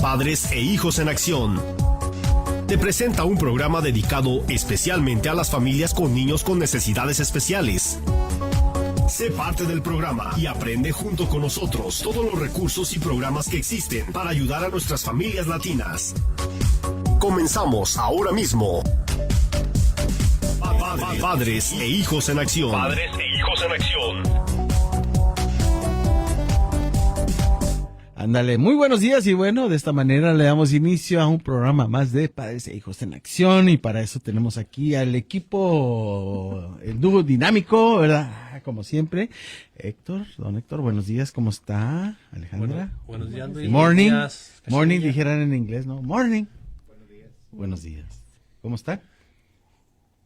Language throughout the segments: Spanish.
Padres e Hijos en Acción te presenta un programa dedicado especialmente a las familias con niños con necesidades especiales. Sé parte del programa y aprende junto con nosotros todos los recursos y programas que existen para ayudar a nuestras familias latinas. Comenzamos ahora mismo. Padres e Hijos en Acción. Padres e Hijos en Acción. Ándale, muy buenos días y bueno, de esta manera le damos inicio a un programa más de Padres e Hijos en Acción y para eso tenemos aquí al equipo, el dúo dinámico, ¿verdad? Como siempre, don Héctor, buenos días, ¿cómo está? Alejandra. Buenos días, Luis. Morning, Buenos días. morning dijeran en inglés, ¿no? Morning. Buenos días. Buenos días. ¿Cómo está?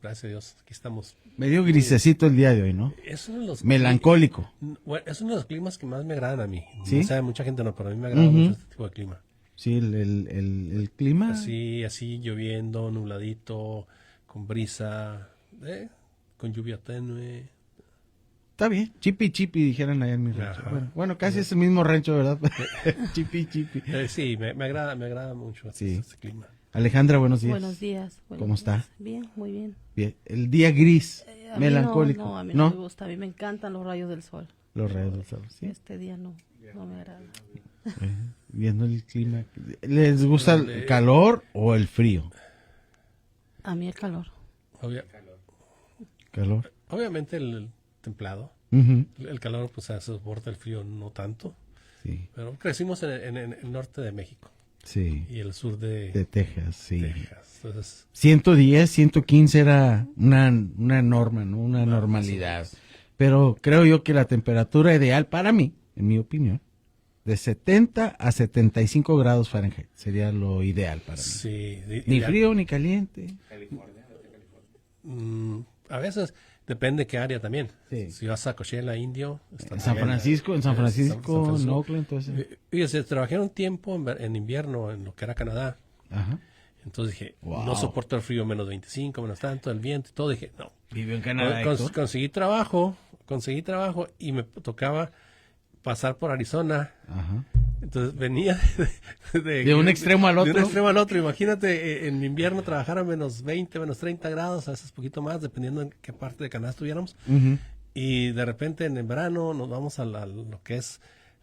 Gracias a Dios, aquí estamos. Medio grisecito el día de hoy, ¿no? Es uno de los melancólico. Bueno, es uno de los climas que más me agradan a mí. ¿Sí? O sea, mucha gente no, pero a mí me agrada mucho este tipo de clima. Sí, el clima. Así lloviendo, nubladito, con brisa, con lluvia tenue. Está bien, chipi dijeran allá en mi rancho. Bueno, casi es el mismo rancho, ¿verdad? chipi. Sí, me agrada mucho este clima. Alejandra, buenos días. Buenos días. ¿Cómo está? Bien, muy bien. Bien. El día gris, melancólico. No, a mí no me gusta, a mí me encantan los rayos del sol. Los rayos del sol, sí. Este día no me agrada. Viendo el clima. ¿Les gusta el calor o el frío? A mí el calor. Calor. Obviamente el templado. El calor, pues se soporta, el frío no tanto. Sí. Pero crecimos en el norte de México. Sí. Y el sur de Texas, sí. Entonces, 110, 115 era una norma, ¿no? Una normalidad. Sí. Pero creo yo que la temperatura ideal para mí, en mi opinión, de 70 a 75 grados Fahrenheit sería lo ideal para mí. Sí. Ni frío ni caliente. A veces depende qué área también. Sí. Si vas a Coachella, Indio. En San Francisco, en Oakland, entonces. Fíjese, trabajé un tiempo en invierno en lo que era Canadá. Ajá. Entonces dije, no soporto el frío, menos 25, menos tanto, el viento y todo. Dije, no. Vivo en Canadá. Conseguí trabajo y me tocaba pasar por Arizona. Ajá. Entonces venía de un extremo al otro. De un extremo al otro. Imagínate, en invierno trabajar a menos 20, menos 30 grados, a veces poquito más, dependiendo en qué parte de Canadá estuviéramos. Y de repente en el verano nos vamos a lo que es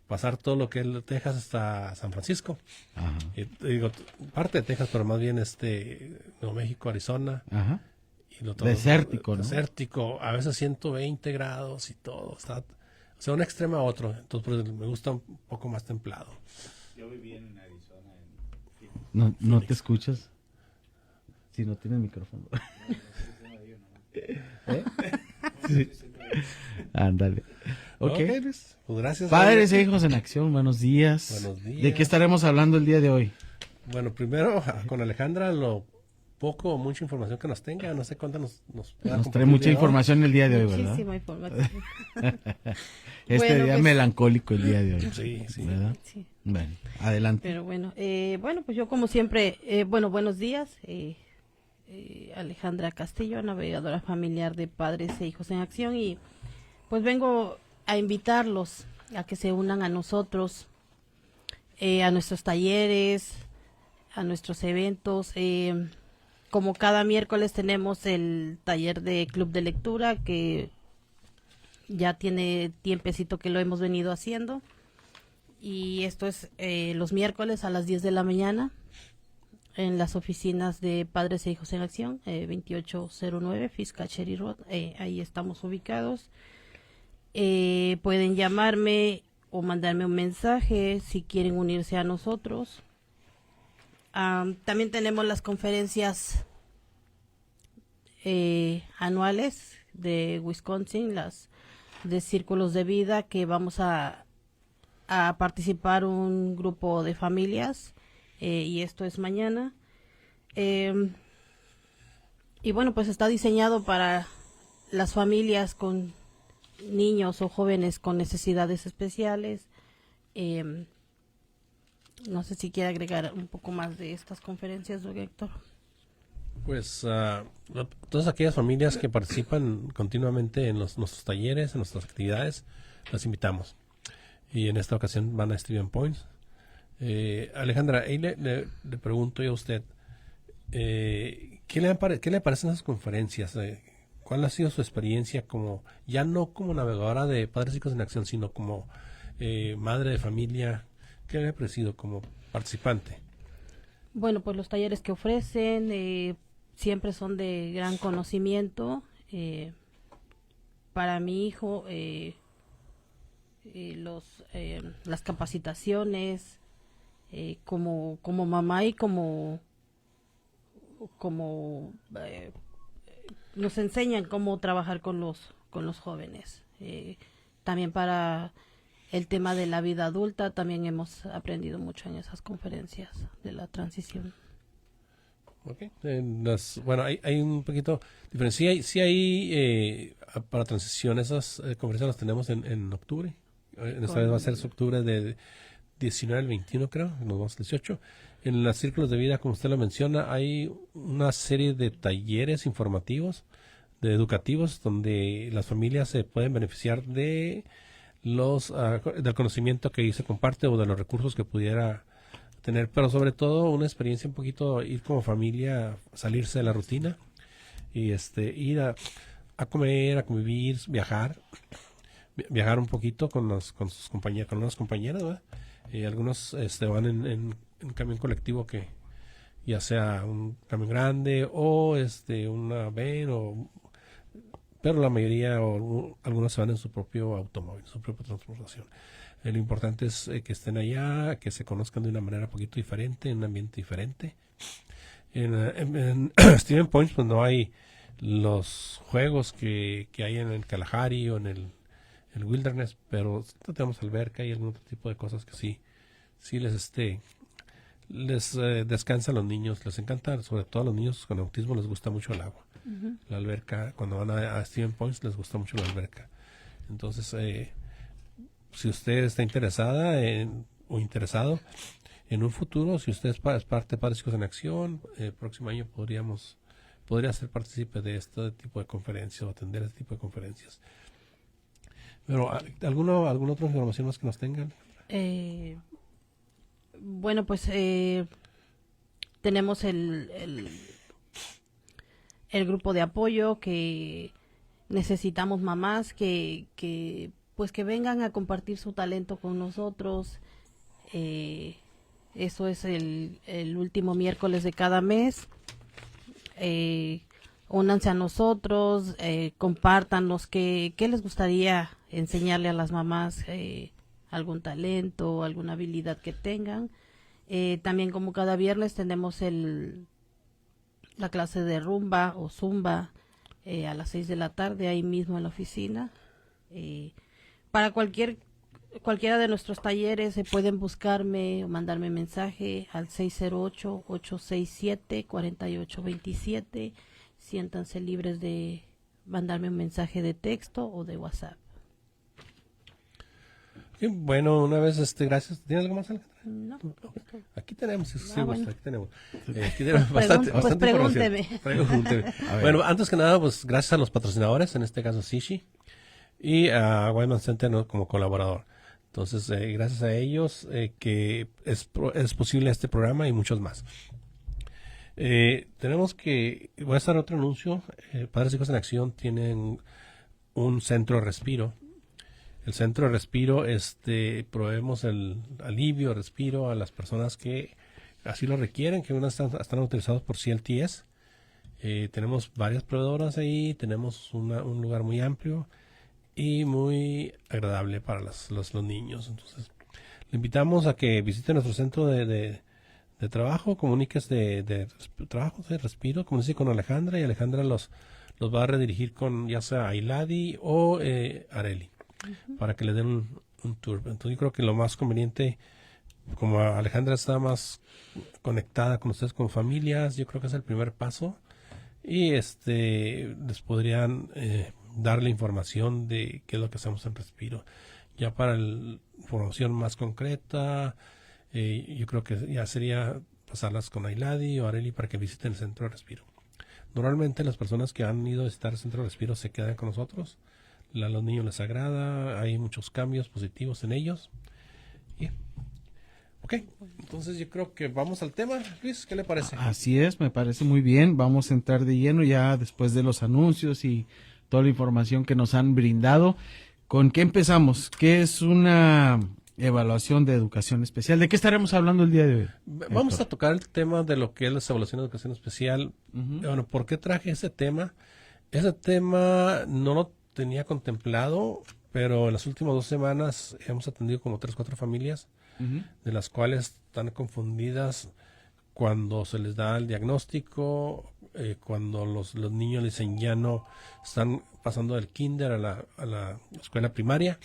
pasar todo lo que es Texas hasta San Francisco. Ajá. Digo, parte de Texas, pero más bien Nuevo México, Arizona. Ajá. Y todo, desértico, ¿no? Desértico, a veces 120 grados y todo. O sea, un extremo a otro. Entonces, pues, me gusta un poco más templado. Yo viví en Arizona. ¿No te escuchas? Si no tienes micrófono. Sí. Ándale. Okay. Pues gracias. Padres e Hijos en Acción, buenos días. Buenos días. ¿De qué estaremos hablando el día de hoy? Bueno, primero, con Alejandra, lo poco o mucha información que nos tenga, no sé cuánta nos trae mucha información el día de hoy, ¿verdad? Muchísima información. Día pues, melancólico el día de hoy. Sí. ¿Verdad? Sí. Bueno, adelante. Pero bueno, pues yo como siempre, buenos días. Alejandra Castillo, navegadora familiar de Padres e Hijos en Acción, y pues vengo a invitarlos a que se unan a nosotros, a nuestros talleres, a nuestros eventos. Como cada miércoles tenemos el taller de club de lectura, que ya tiene tiempecito que lo hemos venido haciendo, y esto es los miércoles a las 10 de la mañana en las oficinas de Padres e Hijos en Acción, 2809 Fiskacheri Road. Ahí estamos ubicados. Pueden llamarme o mandarme un mensaje si quieren unirse a nosotros. También tenemos las conferencias anuales de Wisconsin, las de Círculos de Vida, que vamos a participar un grupo de familias, y esto es mañana. Y bueno, pues está diseñado para las familias con niños o jóvenes con necesidades especiales. No sé si quiere agregar un poco más de estas conferencias, don Héctor. Pues todas aquellas familias que participan continuamente en nuestros talleres, en nuestras actividades, las invitamos. Y en esta ocasión van a Stevens Point. Alejandra, ahí le pregunto yo a usted, ¿qué le parecen esas conferencias? ¿Cuál ha sido su experiencia como, ya no como navegadora de Padres e Hijos en Acción, sino como madre de familia? ¿Qué le ha parecido como participante? Bueno, pues los talleres que ofrecen siempre son de gran conocimiento. Para mi hijo, las capacitaciones como mamá y como nos enseñan cómo trabajar con los jóvenes. También para el tema de la vida adulta también hemos aprendido mucho en esas conferencias de la transición. Okay. Bueno, hay un poquito diferencia. Sí hay para transición, esas conferencias las tenemos en octubre. En esta vez va a ser octubre de 19 al 21, creo, nos vamos al 18. En los círculos de vida, como usted lo menciona, hay una serie de talleres informativos, educativos, donde las familias se pueden beneficiar de del conocimiento que ahí se comparte o de los recursos que pudiera tener, pero sobre todo una experiencia un poquito, ir como familia, salirse de la rutina y ir a comer, a convivir, viajar un poquito con sus compañeros, con unas compañeras, ¿verdad? Algunos van en camión colectivo, que ya sea un camión grande o una van, pero la mayoría o algunos se van en su propio automóvil, su propia transportación. Lo importante es que estén allá, que se conozcan de una manera un poquito diferente, en un ambiente diferente. En Steven Point, pues no hay los juegos que hay en el Kalahari o en el Wilderness, pero tenemos alberca y algún otro tipo de cosas que sí les descansa a los niños, les encanta, sobre todo a los niños con autismo les gusta mucho el agua. Uh-huh. La alberca, cuando van a Steven Point les gusta mucho la alberca. Entonces, si usted está interesada o interesado en un futuro, si usted es parte de Padres e Hijos en Acción, el próximo año podría ser partícipe de este tipo de conferencias o atender este tipo de conferencias. Pero, ¿alguna otra información más que nos tengan? Bueno, pues tenemos el grupo de apoyo, que necesitamos mamás que vengan a compartir su talento con nosotros. Eso es el último miércoles de cada mes. Únanse a nosotros, compártanos qué les gustaría enseñarle a las mamás, algún talento, alguna habilidad que tengan. También, como cada viernes, tenemos la clase de rumba o zumba a las 6 de la tarde, ahí mismo en la oficina. Para cualquiera de nuestros talleres pueden buscarme o mandarme mensaje al 608-867-4827. Siéntanse libres de mandarme un mensaje de texto o de WhatsApp. Sí, bueno, una vez, gracias. ¿Tienes algo más, Alejandra? No. Aquí tenemos, bueno. aquí tenemos bastante pregúnteme. Pregúnteme. Bueno, antes que nada, pues gracias a los patrocinadores, en este caso Sishi, y a Wyman Center, ¿no?, como colaborador. Entonces, gracias a ellos que es posible este programa y muchos más. Voy a hacer otro anuncio. Padres e Hijos en Acción tienen un centro de respiro. El centro de respiro, proveemos el alivio, respiro a las personas que así lo requieren, que están autorizados por CLTS. Tenemos varias proveedoras ahí, tenemos un lugar muy amplio y muy agradable para los niños. Entonces, le invitamos a que visite nuestro centro de trabajo, comuníquese de trabajo, de respiro, comuníquese con Alejandra, y Alejandra los va a redirigir con ya sea Ailadi o Areli, para que le den un tour. Entonces, yo creo que lo más conveniente, como Alejandra está más conectada con ustedes como familias, yo creo que es el primer paso, y les podrían darle información de qué es lo que hacemos en Respiro. Ya para la información más concreta, yo creo que ya sería pasarlas con Ailadi o Areli para que visiten el centro de Respiro. Normalmente las personas que han ido a visitar el centro de Respiro se quedan con nosotros. A los niños les agrada, hay muchos cambios positivos en ellos. Ok, entonces yo creo que vamos al tema, Luis, ¿qué le parece? Así es, me parece muy bien. Vamos a entrar de lleno ya después de los anuncios y toda la información que nos han brindado. ¿Con qué empezamos? ¿Qué es una evaluación de educación especial? ¿De qué estaremos hablando el día de hoy? Vamos a tocar el tema de lo que es la evaluación de educación especial. Bueno, ¿por qué traje ese tema? Ese tema no lo tenía contemplado, pero en las últimas 2 semanas hemos atendido como 3 o 4 familias, de las cuales están confundidas cuando se les da el diagnóstico, cuando los niños le dicen ya no, están pasando del kinder a la escuela primaria,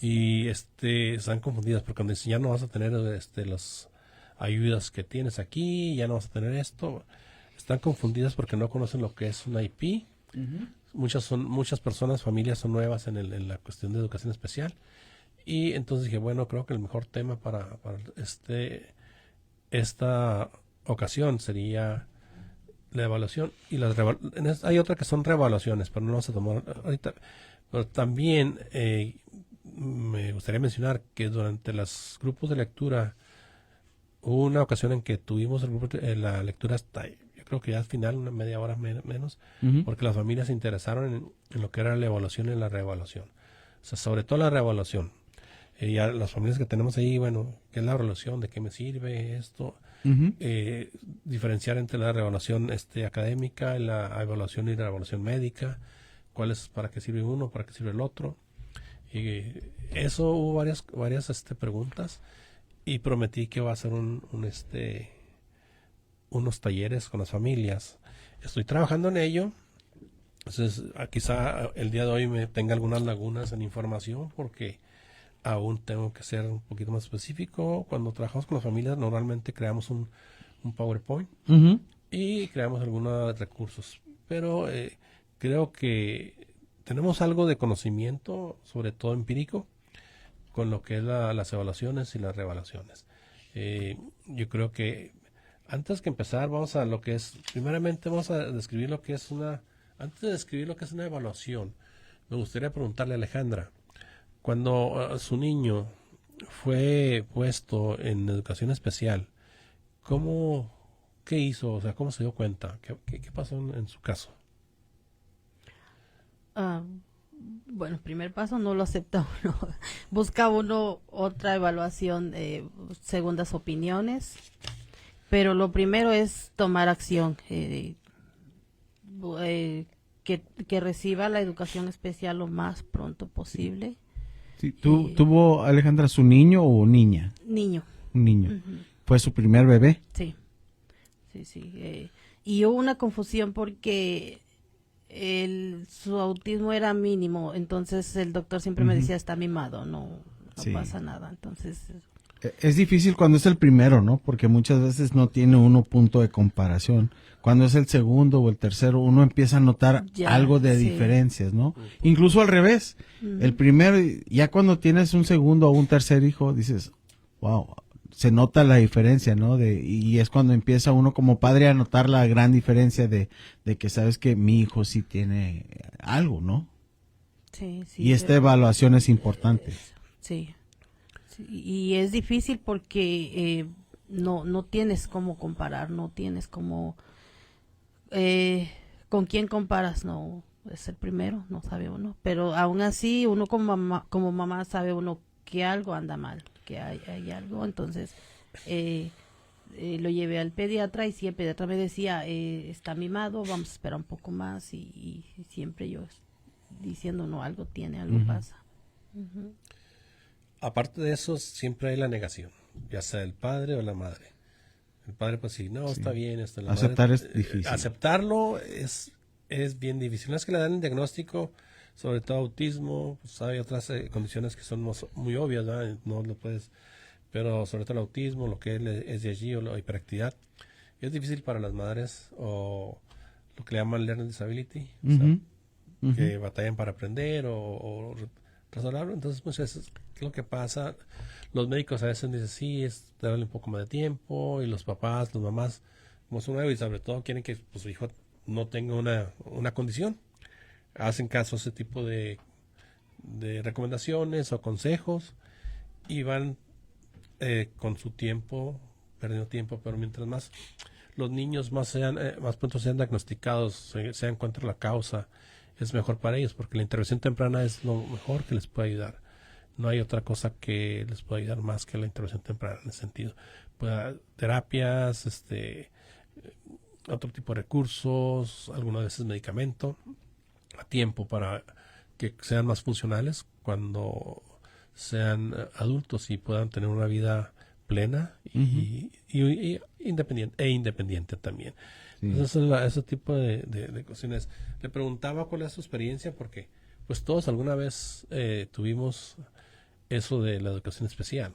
y están confundidas porque cuando dicen ya no vas a tener las ayudas que tienes aquí, ya no vas a tener esto, están confundidas porque no conocen lo que es un IP. Muchas personas, familias son nuevas en la cuestión de educación especial, y entonces dije, bueno, creo que el mejor tema para esta ocasión sería la evaluación, y hay otra que son reevaluaciones, pero no vamos a tomar ahorita. Pero también me gustaría mencionar que durante los grupos de lectura hubo una ocasión en que tuvimos la lectura hasta, yo creo que ya al final, una media hora menos, porque las familias se interesaron en lo que era la evaluación y la reevaluación. O sea, sobre todo la reevaluación. Ya las familias que tenemos ahí, bueno, ¿qué es la evaluación? ¿De qué me sirve esto? Diferenciar entre la reevaluación académica, la evaluación y la evaluación médica, cuál es, para qué sirve uno, para qué sirve el otro. Y eso hubo varias preguntas, y prometí que va a ser unos talleres con las familias. Estoy trabajando en ello. Entonces, quizá el día de hoy me tenga algunas lagunas en información, porque aún tengo que ser un poquito más específico. Cuando trabajamos con las familias, normalmente creamos un PowerPoint y creamos algunos recursos. Pero creo que tenemos algo de conocimiento, sobre todo empírico, con lo que es las evaluaciones y las reevaluaciones. Yo creo que antes que empezar, primeramente vamos a describir lo que es antes de describir lo que es una evaluación, me gustaría preguntarle a Alejandra, cuando su niño fue puesto en educación especial, ¿qué hizo? O sea, ¿cómo se dio cuenta? ¿Qué pasó en su caso? Bueno, primer paso, no lo acepta uno. Busca uno otra evaluación, segundas opiniones, pero lo primero es tomar acción, que reciba la educación especial lo más pronto posible. Sí, ¿tuvo Alejandra su niño o niña? Niño. Un niño. ¿Fue su primer bebé? Sí. Y hubo una confusión porque su autismo era mínimo, entonces el doctor siempre me decía, está mimado, no pasa nada. Entonces es difícil cuando es el primero, ¿no? Porque muchas veces no tiene uno punto de comparación. Cuando es el segundo o el tercero, uno empieza a notar algo de diferencias, ¿no? Incluso al revés. El primero, ya cuando tienes un segundo o un tercer hijo, dices, wow, se nota la diferencia, ¿no? Y es cuando empieza uno como padre a notar la gran diferencia de que sabes que mi hijo sí tiene algo, ¿no? Sí. Y esta evaluación es importante. Sí. Y es difícil porque no tienes cómo comparar, no tienes cómo... ¿con quién comparas? No, es el primero, no sabe uno. Pero aún así, uno como mamá sabe uno que algo anda mal, que hay algo. Entonces, lo llevé al pediatra, y si el pediatra me decía, está mimado, vamos a esperar un poco más, y siempre yo diciendo, no, algo tiene, algo pasa. Aparte de eso, siempre hay la negación, ya sea el padre o la madre. El padre, pues sí, no, está bien. La aceptar madre, es difícil. Aceptarlo es bien difícil. No es que le dan el diagnóstico, sobre todo autismo, pues hay otras condiciones que son muy obvias, ¿verdad? No lo puedes, pero sobre todo el autismo, lo que es de allí, o la hiperactividad, es difícil para las madres, o lo que le llaman learning disability, o sea, que batallan para aprender o resolverlo. Entonces, pues eso es lo que pasa. Los médicos a veces dicen, sí, darle un poco más de tiempo, y los papás, las mamás, como son nuevos y sobre todo quieren que pues, su hijo no tenga una condición, hacen caso a ese tipo de recomendaciones o consejos, y van con su tiempo, perdiendo tiempo, pero mientras más los niños más pronto sean diagnosticados, se encuentra la causa, es mejor para ellos, porque la intervención temprana es lo mejor que les puede ayudar. No hay otra cosa que les pueda ayudar más que la intervención temprana en ese sentido. Terapias, otro tipo de recursos, algunas veces medicamento, a tiempo para que sean más funcionales cuando sean adultos y puedan tener una vida plena y independiente también. Sí. Entonces, ese tipo de cuestiones. Le preguntaba cuál es su experiencia, porque pues todos alguna vez tuvimos eso de la educación especial.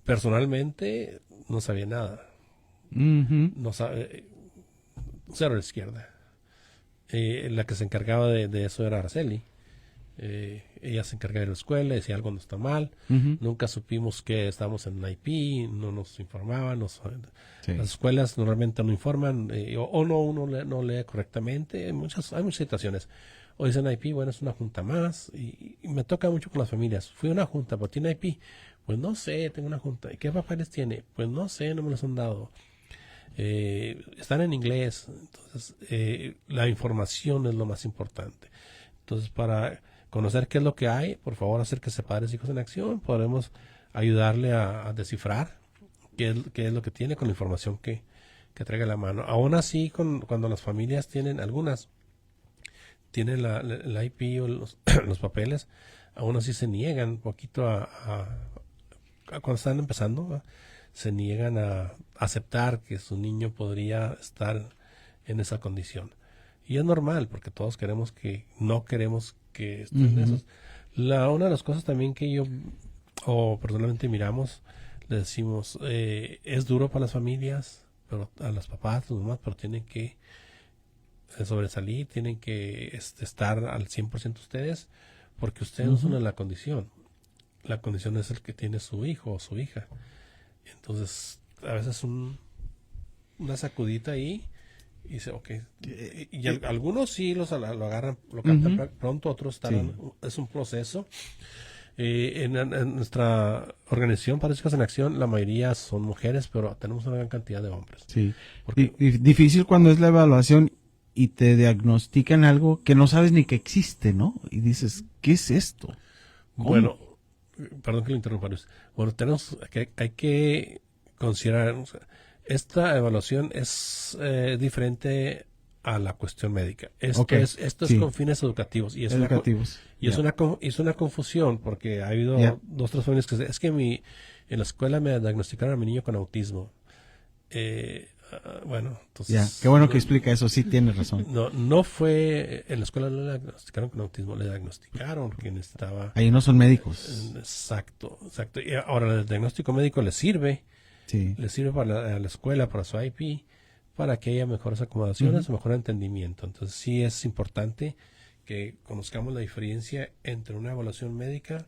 Personalmente no sabía nada. No cero a la izquierda. La que se encargaba de eso era Araceli. Ella se encargaba de la escuela, decía algo no está mal. Nunca supimos que estábamos en IP, no nos informaban. Sí. Las escuelas normalmente no informan, uno no lee correctamente. Hay muchas situaciones. O dicen IP, bueno, es una junta más. Y me toca mucho con las familias. Fui a una junta, pero tiene IP. Pues no sé, tengo una junta. ¿Y qué papeles tiene? Pues no sé, no me los han dado. Están en inglés. Entonces, la información es lo más importante. Entonces, para conocer qué es lo que hay, por favor, acérquese a Padres e Hijos en Acción. Podremos ayudarle a descifrar qué es lo que tiene con la información que traiga a la mano. Aún así, cuando las familias tienen, algunas tienen la IP o los papeles, aún así se niegan un poquito cuando están empezando, se niegan a aceptar que su niño podría estar en esa condición. Y es normal, porque todos no queremos que estén esos. Una de las cosas también que personalmente miramos, le decimos, es duro para las familias, pero a los papás, a los mamás, pero tienen que sobresalir, tienen que estar al 100% ustedes, porque ustedes no son en la condición. La condición es el que tiene su hijo o su hija. Entonces, a veces una sacudita ahí y dice, ok. Y algunos sí lo agarran, lo captan pronto, otros estarán. Sí. Es un proceso. En nuestra organización Padres e Hijos en Acción, la mayoría son mujeres, pero tenemos una gran cantidad de hombres. Sí. Difícil cuando es la evaluación y te diagnostican algo que no sabes ni que existe, ¿no? Y dices, ¿qué es esto? ¿Cómo? Bueno, perdón que lo interrumpa, Luis. Bueno, hay que considerar, esta evaluación es diferente a la cuestión médica. Esto es con fines educativos. Y es una confusión, porque ha habido 2 o 3 familias que es que en la escuela me diagnosticaron a mi niño con autismo. Bueno, entonces... Qué bueno que explica eso, sí, tienes razón. No fue... En la escuela no le diagnosticaron con autismo, le diagnosticaron que necesitaba... Ahí no son médicos. Exacto. Y ahora el diagnóstico médico le sirve. Sí. Le sirve para la escuela, para su IP, para que haya mejores acomodaciones o mejor entendimiento. Entonces sí es importante que conozcamos la diferencia entre una evaluación médica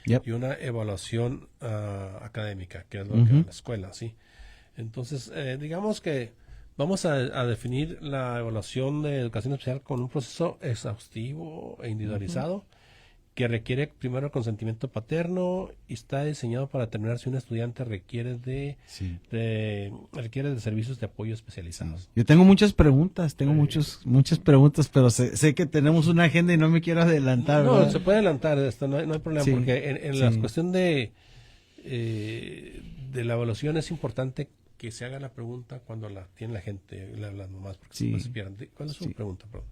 y una evaluación académica, que es lo que es la escuela, ¿sí? Entonces, digamos que vamos a definir la evaluación de educación especial con un proceso exhaustivo e individualizado que requiere primero el consentimiento paterno y está diseñado para determinar si un estudiante requiere de servicios de apoyo especializados. Yo tengo muchas preguntas, muchas preguntas, pero sé que tenemos una agenda y no me quiero adelantar. No, se puede adelantar, no hay problema, porque en la cuestión de la evaluación es importante que se haga la pregunta cuando la tiene la gente, las mamás, porque se pierden. ¿Cuál es su pregunta? Perdón?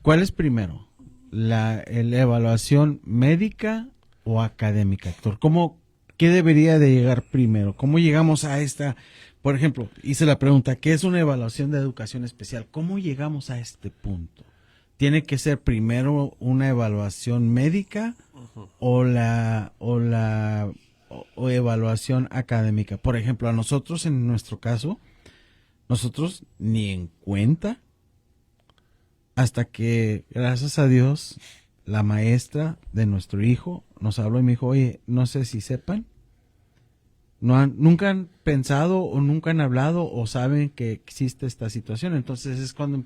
¿Cuál es primero? ¿La evaluación médica o académica, Héctor? ¿Qué debería de llegar primero? ¿Cómo llegamos a esta? Por ejemplo, hice la pregunta, ¿qué es una evaluación de educación especial? ¿Cómo llegamos a este punto? ¿Tiene que ser primero una evaluación médica o evaluación académica? Por ejemplo, a nosotros, en nuestro caso, nosotros ni en cuenta, hasta que, gracias a Dios, la maestra de nuestro hijo nos habló y me dijo, oye, no sé si sepan, nunca han pensado o nunca han hablado o saben que existe esta situación. Entonces es cuando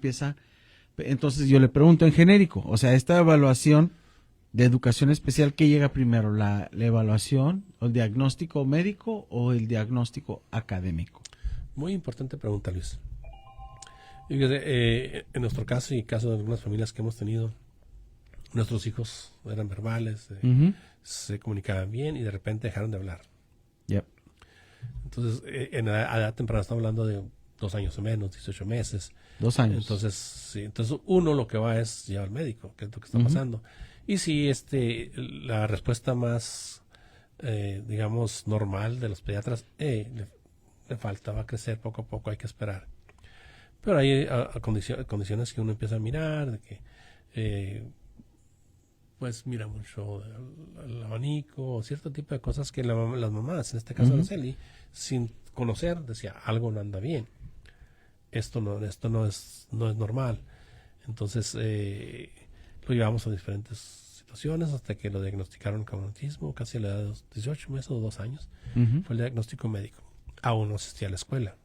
entonces yo le pregunto en genérico, o sea, esta evaluación de educación especial, ¿qué llega primero? ¿La evaluación, o el diagnóstico médico o el diagnóstico académico? Muy importante pregunta, Luis. En nuestro caso y caso de algunas familias que hemos tenido, nuestros hijos eran verbales, se comunicaban bien y de repente dejaron de hablar. Yep. Entonces, a edad temprana, estamos hablando de 2 años o menos, 18 meses. 2 años. Entonces, sí, entonces uno lo que va es llevar al médico, qué es lo que está pasando. Y si la respuesta más, digamos, normal de los pediatras, le falta, va a crecer poco a poco, hay que esperar. Pero hay condiciones que uno empieza a mirar, de que pues mira mucho el abanico, o cierto tipo de cosas que las mamás, en este caso Araceli, sin conocer, decía, algo no anda bien. Esto no es normal. Entonces lo llevamos a diferentes situaciones hasta que lo diagnosticaron con autismo, casi a la edad de 18 meses o 2 años. Fue el diagnóstico médico. Aún no asistía a la escuela.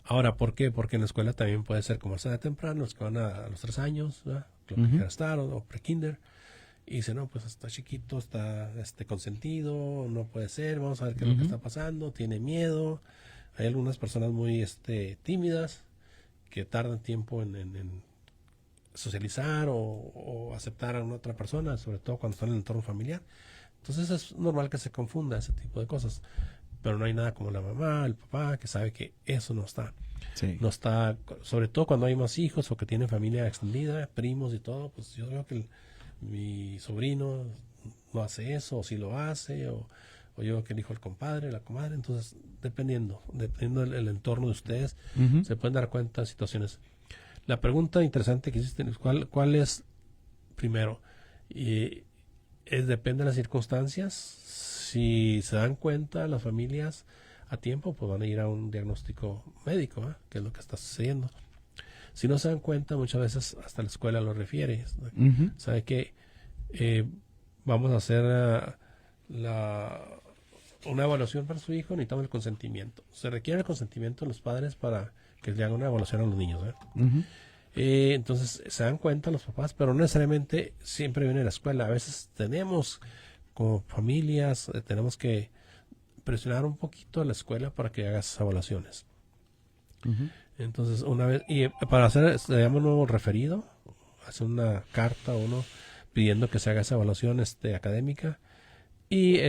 Ahora, ¿por qué? Porque en la escuela también puede ser como a edad temprana, los que van a los 3 años, lo que quiera estar, o pre-kinder, y dicen, no, pues está chiquito, está consentido, no puede ser, vamos a ver qué es lo que está pasando, tiene miedo. Hay algunas personas muy tímidas que tardan tiempo en socializar o aceptar a una otra persona, sobre todo cuando están en el entorno familiar. Entonces es normal que se confunda ese tipo de cosas. Pero no hay nada como la mamá, el papá, que sabe que eso no está. Sí. No está, sobre todo cuando hay más hijos o que tienen familia extendida, primos y todo, pues yo veo que mi sobrino no hace eso, o si lo hace, o yo veo que el hijo del compadre, la comadre. Entonces, dependiendo del entorno de ustedes, se pueden dar cuenta de situaciones. La pregunta interesante que hiciste, ¿cuál es primero? Depende de las circunstancias. Si se dan cuenta las familias a tiempo, pues van a ir a un diagnóstico médico, que es lo que está sucediendo. Si no se dan cuenta, muchas veces hasta la escuela lo refiere. Sabe que vamos a hacer una evaluación para su hijo, necesitamos el consentimiento. Se requiere el consentimiento de los padres para que le hagan una evaluación a los niños. Entonces se dan cuenta los papás, pero no necesariamente siempre viene a la escuela. A veces tenemos como familias, tenemos que presionar un poquito a la escuela para que haga esas evaluaciones. Entonces, una vez, y para hacer, se llama un nuevo referido, hace una carta uno pidiendo que se haga esa evaluación académica, y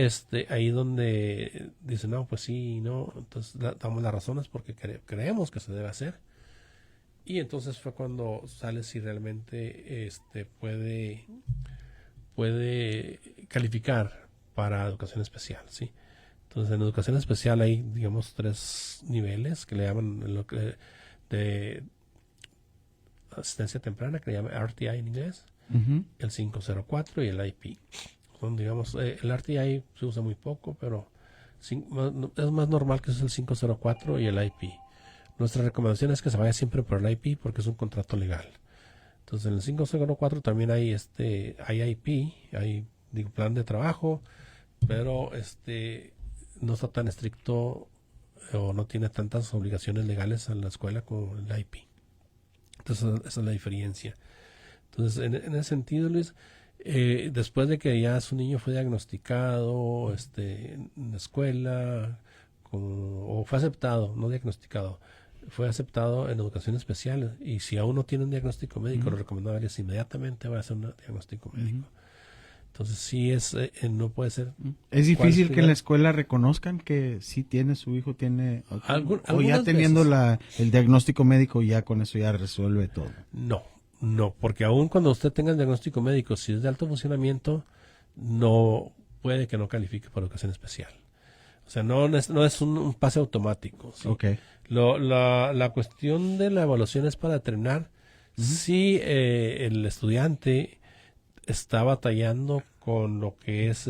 ahí donde dice, no, pues sí, no, entonces damos las razones porque creemos que se debe hacer. Y entonces fue cuando sale si realmente puede calificar para educación especial, ¿sí? Entonces, en educación especial hay, digamos, 3 niveles que le llaman de asistencia temprana, que le llaman RTI en inglés, el 504 y el IP. Son, digamos, el RTI se usa muy poco, pero es más normal que use el 504 y el IP. Nuestra recomendación es que se vaya siempre por el IP porque es un contrato legal. Entonces, en el 504 también hay IP, hay plan de trabajo, pero no está tan estricto o no tiene tantas obligaciones legales a la escuela como el IP. Entonces, esa es la diferencia. Entonces, en ese sentido, Luis, después de que ya su niño fue diagnosticado en la escuela, o fue aceptado, no diagnosticado, fue aceptado en educación especial, y si aún no tiene un diagnóstico médico, lo recomendable es inmediatamente va a hacer un diagnóstico médico. Entonces sí no puede ser. Es difícil que en la escuela reconozcan que sí tiene, su hijo tiene, o ya teniendo el diagnóstico médico, ya con eso ya resuelve todo. No, porque aún cuando usted tenga el diagnóstico médico, si es de alto funcionamiento, no puede que no califique para educación especial. O sea, no es un pase automático, ¿sí? Okay. La cuestión de la evaluación es para determinar si el estudiante está batallando con lo que es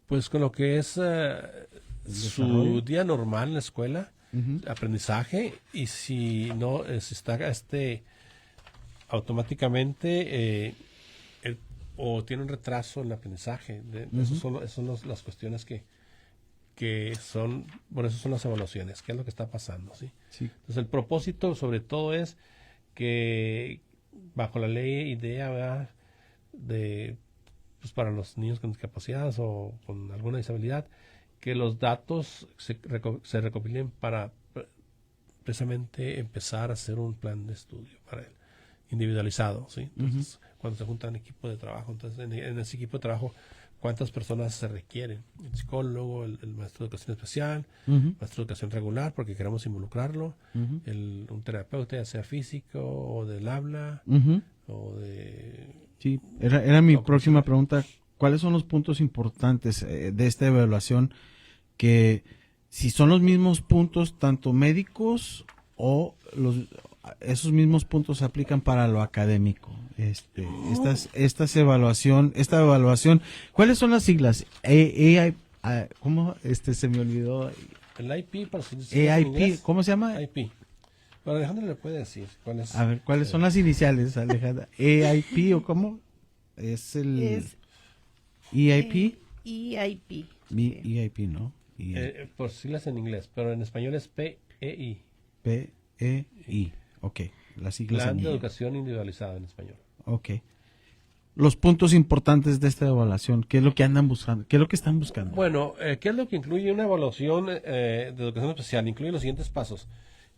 pues con lo que es su día normal en la escuela, aprendizaje, y si no, si está automáticamente o tiene un retraso en el aprendizaje. Esas son las cuestiones que son, por eso son las evaluaciones, qué es lo que está pasando, ¿sí? Sí. Entonces el propósito sobre todo es que bajo la ley idea, ¿verdad? De pues para los niños con discapacidad o con alguna disabilidad, que los datos se recopilen para precisamente empezar a hacer un plan de estudio para él, individualizado, ¿sí? Entonces, cuando se juntan equipo de trabajo, entonces en ese equipo de trabajo, ¿cuántas personas se requieren? El psicólogo, el maestro de educación especial, maestro de educación regular, porque queremos involucrarlo, un terapeuta, ya sea físico o del habla, o de... Sí, era mi próxima pregunta. ¿Cuáles son los puntos importantes de esta evaluación? Que si son los mismos puntos, tanto médicos o esos mismos puntos se aplican para lo académico. Esta evaluación, ¿cuáles son las siglas? ¿Cómo? Se me olvidó. El IP, para si AIP, ¿cómo se llama? IP. Bueno, Alejandra le puede decir cuál es. A ver, ¿cuáles son las iniciales, Alejandra? AIP o cómo? Es EIP. EIP. EIP, ¿no? Por siglas en inglés, pero en español es PEI. PEI, ok. Las siglas Plan en de inglés. Educación Individualizada en español. Ok. Los puntos importantes de esta evaluación, ¿qué es lo que andan buscando? ¿Qué es lo que están buscando? Bueno, ¿qué es lo que incluye una evaluación de educación especial? Incluye los siguientes pasos.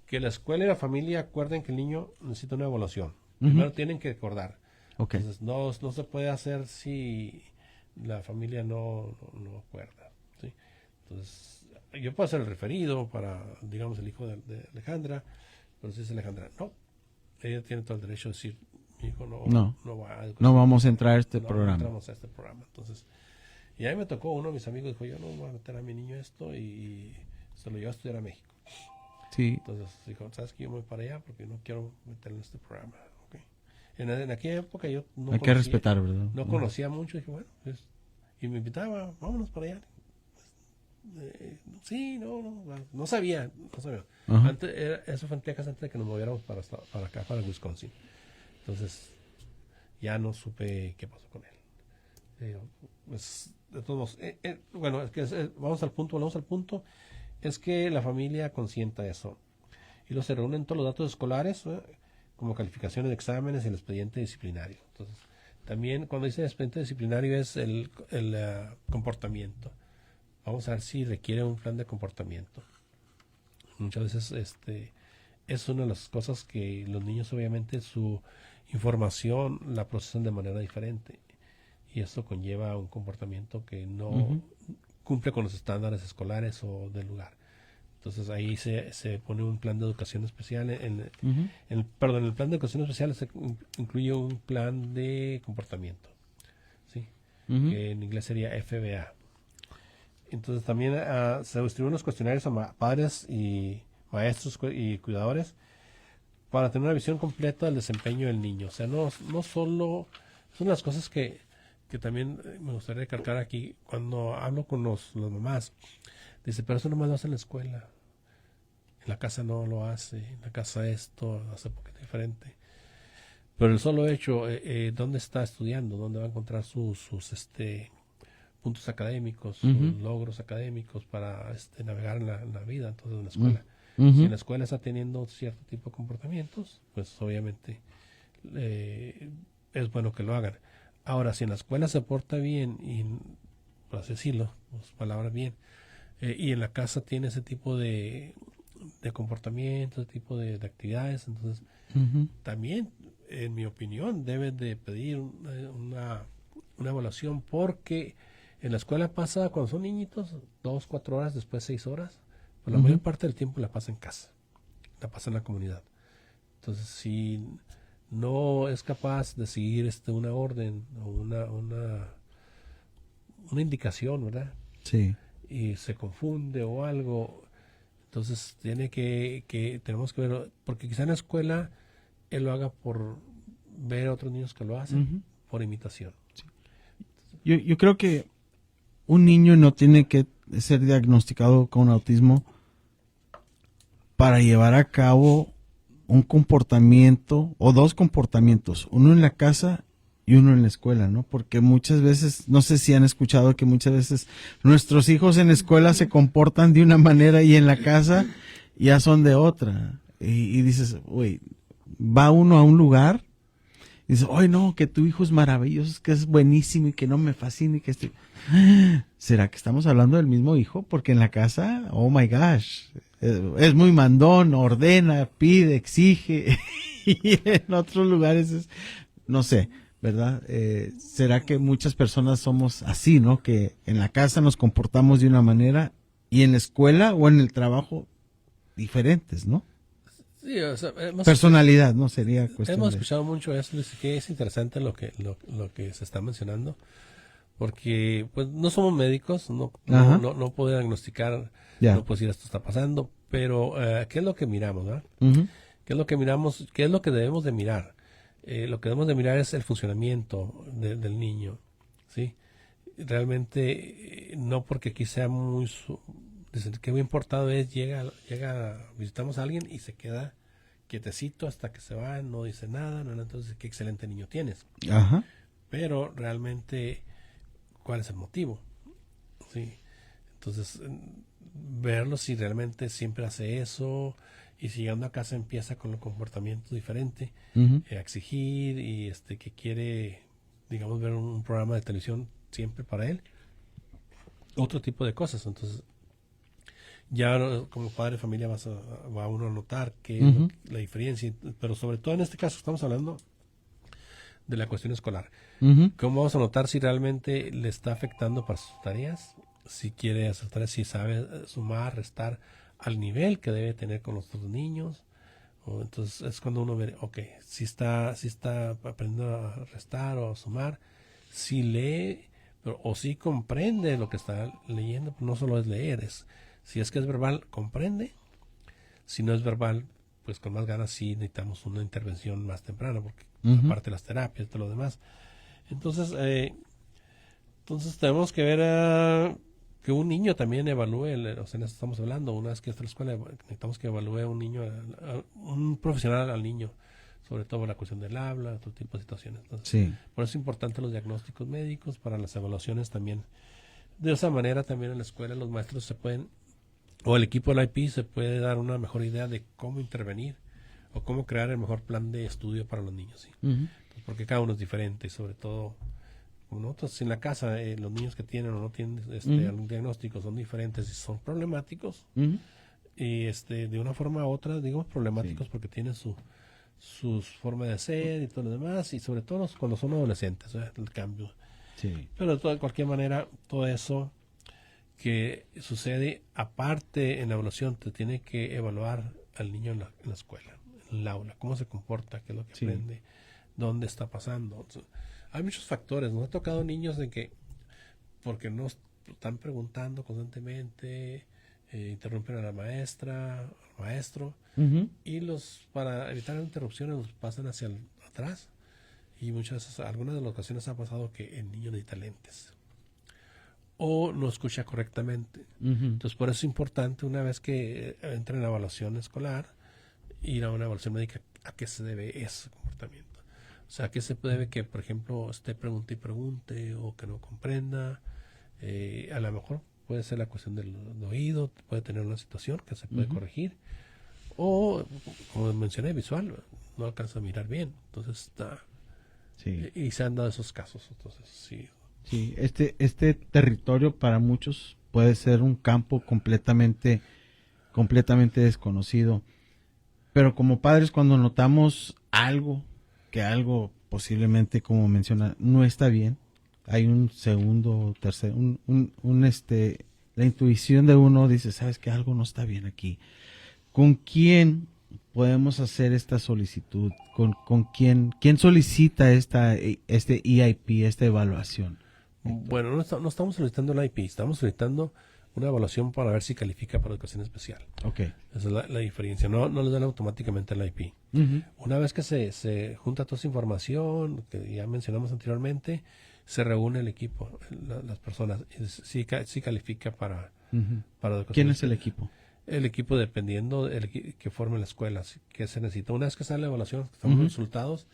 Que la escuela y la familia acuerden que el niño necesita una evaluación. Primero tienen que acordar. Ok. Entonces, no se puede hacer si la familia no acuerda, ¿sí? Entonces, yo puedo ser el referido para, digamos, el hijo de Alejandra, pero si es Alejandra, no. Ella tiene todo el derecho de decir, mi hijo no va a educación. No vamos a entrar a este No programa. entramos a este programa. Entonces, y a mí me tocó, uno de mis amigos dijo, yo no voy a meter a mi niño esto, y se lo llevó a estudiar a México. Sí. Entonces dijo, ¿sabes qué? Yo me voy para allá porque no quiero meterlo en este programa. Okay. En aquella época yo no Hay que respetar, ¿verdad? No conocía mucho. Dije, bueno, pues, y me invitaba, vámonos para allá. Sí, no sabía. Antes, eso fue en Texas antes de que nos moviéramos para acá, para Wisconsin. Entonces, ya no supe qué pasó con él. Pues, de todos modos, bueno, es que volvemos al punto, es que la familia consienta eso. Y luego se reúnen todos los datos escolares, como calificaciones de exámenes y el expediente disciplinario. Entonces, también cuando dice expediente disciplinario es el comportamiento. Vamos a ver si requiere un plan de comportamiento. Muchas veces es una de las cosas que los niños, obviamente, su información la procesan de manera diferente. Y eso conlleva un comportamiento que no cumple con los estándares escolares o del lugar. Entonces ahí se pone un plan de educación especial. En el plan de educación especial se incluye un plan de comportamiento, ¿sí? Que en inglés sería FBA. Entonces también se distribuyen los cuestionarios a padres y maestros y cuidadores para tener una visión completa del desempeño del niño. O sea, no solo... Son las cosas que también me gustaría recalcar aquí. Cuando hablo con las mamás, dice, pero eso nomás lo hace en la escuela. En la casa no lo hace. En la casa esto hace un poquito diferente. Pero el solo hecho, ¿dónde está estudiando? ¿Dónde va a encontrar sus puntos académicos, sus logros académicos para navegar en la vida? Entonces, en la escuela. Si en la escuela está teniendo cierto tipo de comportamientos, pues obviamente es bueno que lo hagan. Ahora, si en la escuela se porta bien, y por así decirlo, pues, palabras bien, y en la casa tiene ese tipo de comportamiento, ese tipo de actividades, entonces también, en mi opinión, deben de pedir una evaluación, porque en la escuela pasa, cuando son niñitos, 2, 4 horas, después 6 horas, pues la mayor parte del tiempo la pasa en casa, la pasa en la comunidad. Entonces, si no es capaz de seguir una orden o una indicación, ¿verdad? Sí. Y se confunde o algo, entonces tenemos que ver, porque quizá en la escuela él lo haga por ver a otros niños que lo hacen, por imitación. Sí. Yo creo que un niño no tiene que ser diagnosticado con autismo para llevar a cabo un comportamiento o 2 comportamientos, uno en la casa y uno en la escuela, ¿no? Porque muchas veces, no sé si han escuchado que muchas veces nuestros hijos en la escuela se comportan de una manera y en la casa ya son de otra. Y dices, uy, va uno a un lugar Dices, ¡ay no! Que tu hijo es maravilloso, que es buenísimo y que no me fascina y que estoy... ¿Será que estamos hablando del mismo hijo? Porque en la casa, oh my gosh, es muy mandón, ordena, pide, exige. Y en otros lugares es, no sé, ¿verdad? ¿Será que muchas personas somos así, ¿no? Que en la casa nos comportamos de una manera y en la escuela o en el trabajo diferentes, ¿no? Sí, o sea, Personalidad, ¿no? Sería cuestión hemos de... escuchado mucho eso, Luis, que es interesante lo que se está mencionando, porque pues no somos médicos, no puedo diagnosticar, Ya. no puedo decir esto está pasando, pero ¿qué es lo que miramos, verdad? Ujú. ¿Qué es lo que miramos? ¿Qué es lo que debemos de mirar? Lo que debemos de mirar es el funcionamiento del niño, ¿sí? Realmente no porque aquí sea dicen que muy importado es llega, visitamos a alguien y se queda quietecito hasta que se va, no dice nada, no, entonces qué excelente niño tienes. Ajá. Pero realmente, ¿cuál es el motivo? Sí. Entonces, verlo si realmente siempre hace eso y si llegando a casa empieza con un comportamiento diferente, Ujú. a exigir y que quiere, digamos, ver un programa de televisión siempre para él, otro tipo de cosas. Entonces, ya como padre de familia va uno a notar que Ujú. la diferencia, pero sobre todo en este caso estamos hablando de la cuestión escolar. Ujú. ¿Cómo vamos a notar si realmente le está afectando para sus tareas? Si quiere hacer tareas, si sabe sumar, restar al nivel que debe tener con los otros niños. Entonces es cuando uno ve, ok, si está aprendiendo a restar o a sumar, si lee o si comprende lo que está leyendo, pues no solo es leer, si es que es verbal, comprende. Si no es verbal, pues con más ganas sí necesitamos una intervención más temprana, porque Ujú. aparte de las terapias y todo lo demás. Entonces tenemos que ver que un niño también evalúe, o sea, en eso estamos hablando, una vez que está en la escuela, necesitamos que evalúe a un niño, un profesional al niño, sobre todo la cuestión del habla, otro tipo de situaciones. Entonces, Sí. por eso es importante los diagnósticos médicos, para las evaluaciones también. De esa manera también en la escuela los maestros se pueden, o el equipo del IP se puede dar una mejor idea de cómo intervenir o cómo crear el mejor plan de estudio para los niños, ¿sí? Ujú. Porque cada uno es diferente y sobre todo como nosotros en la casa, los niños que tienen o no tienen Ujú. algún diagnóstico son diferentes y son problemáticos Ujú. y de una forma u otra, digamos problemáticos Sí. porque tienen sus formas de ser y todo lo demás, y sobre todo cuando son adolescentes, el cambio. Sí. Pero de cualquier manera, todo eso que sucede aparte en la evaluación, te tiene que evaluar al niño en la escuela, en el aula, cómo se comporta, qué es lo que Sí. aprende, dónde está pasando. Entonces, hay muchos factores. Nos ha tocado niños de que, porque nos están preguntando constantemente, interrumpen a la maestra, al maestro, Ujú. y para evitar interrupciones los pasan hacia atrás. Y algunas de las ocasiones ha pasado que el niño necesita lentes o no escucha correctamente. Ujú. Entonces, por eso es importante, una vez que entre en la evaluación escolar, ir a una evaluación médica, a qué se debe ese comportamiento. O sea, a qué se debe que, por ejemplo, esté pregunte y pregunte o que no comprenda. A lo mejor puede ser la cuestión del oído, puede tener una situación que se puede Ujú. corregir. O, como mencioné, visual, no alcanza a mirar bien. Entonces está... Sí. Y se han dado esos casos. Entonces, sí. Sí, este territorio para muchos puede ser un campo completamente desconocido. Pero como padres, cuando notamos que algo posiblemente, como menciona, no está bien, hay un segundo, tercero, la intuición de uno dice, sabes que algo no está bien aquí. ¿Con quién podemos hacer esta solicitud? ¿Con quién solicita este EIP, esta evaluación? Bueno, no estamos solicitando el IP, estamos solicitando una evaluación para ver si califica para educación especial. Ok. Esa es la diferencia, no les dan automáticamente el IP. Ujú. Una vez que se junta toda esa información, que ya mencionamos anteriormente, se reúne el equipo, las personas, y sí califica para Ujú. educación ¿Quién es el especial. equipo? El equipo dependiendo que forme la escuela, que se necesita. Una vez que sale la evaluación, que estamos los resultados,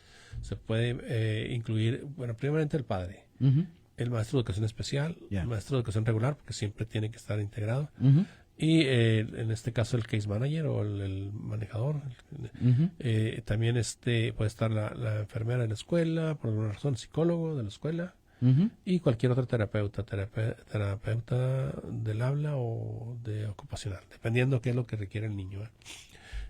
se puede incluir, bueno, primeramente el padre, Ujú. el maestro de educación especial, Ya. el maestro de educación regular, porque siempre tiene que estar integrado, Ujú. Y en este caso el case manager o el manejador. También puede estar la enfermera de la escuela, por alguna razón, psicólogo de la escuela, y cualquier otro terapeuta del habla o de ocupacional, dependiendo qué es lo que requiere el niño.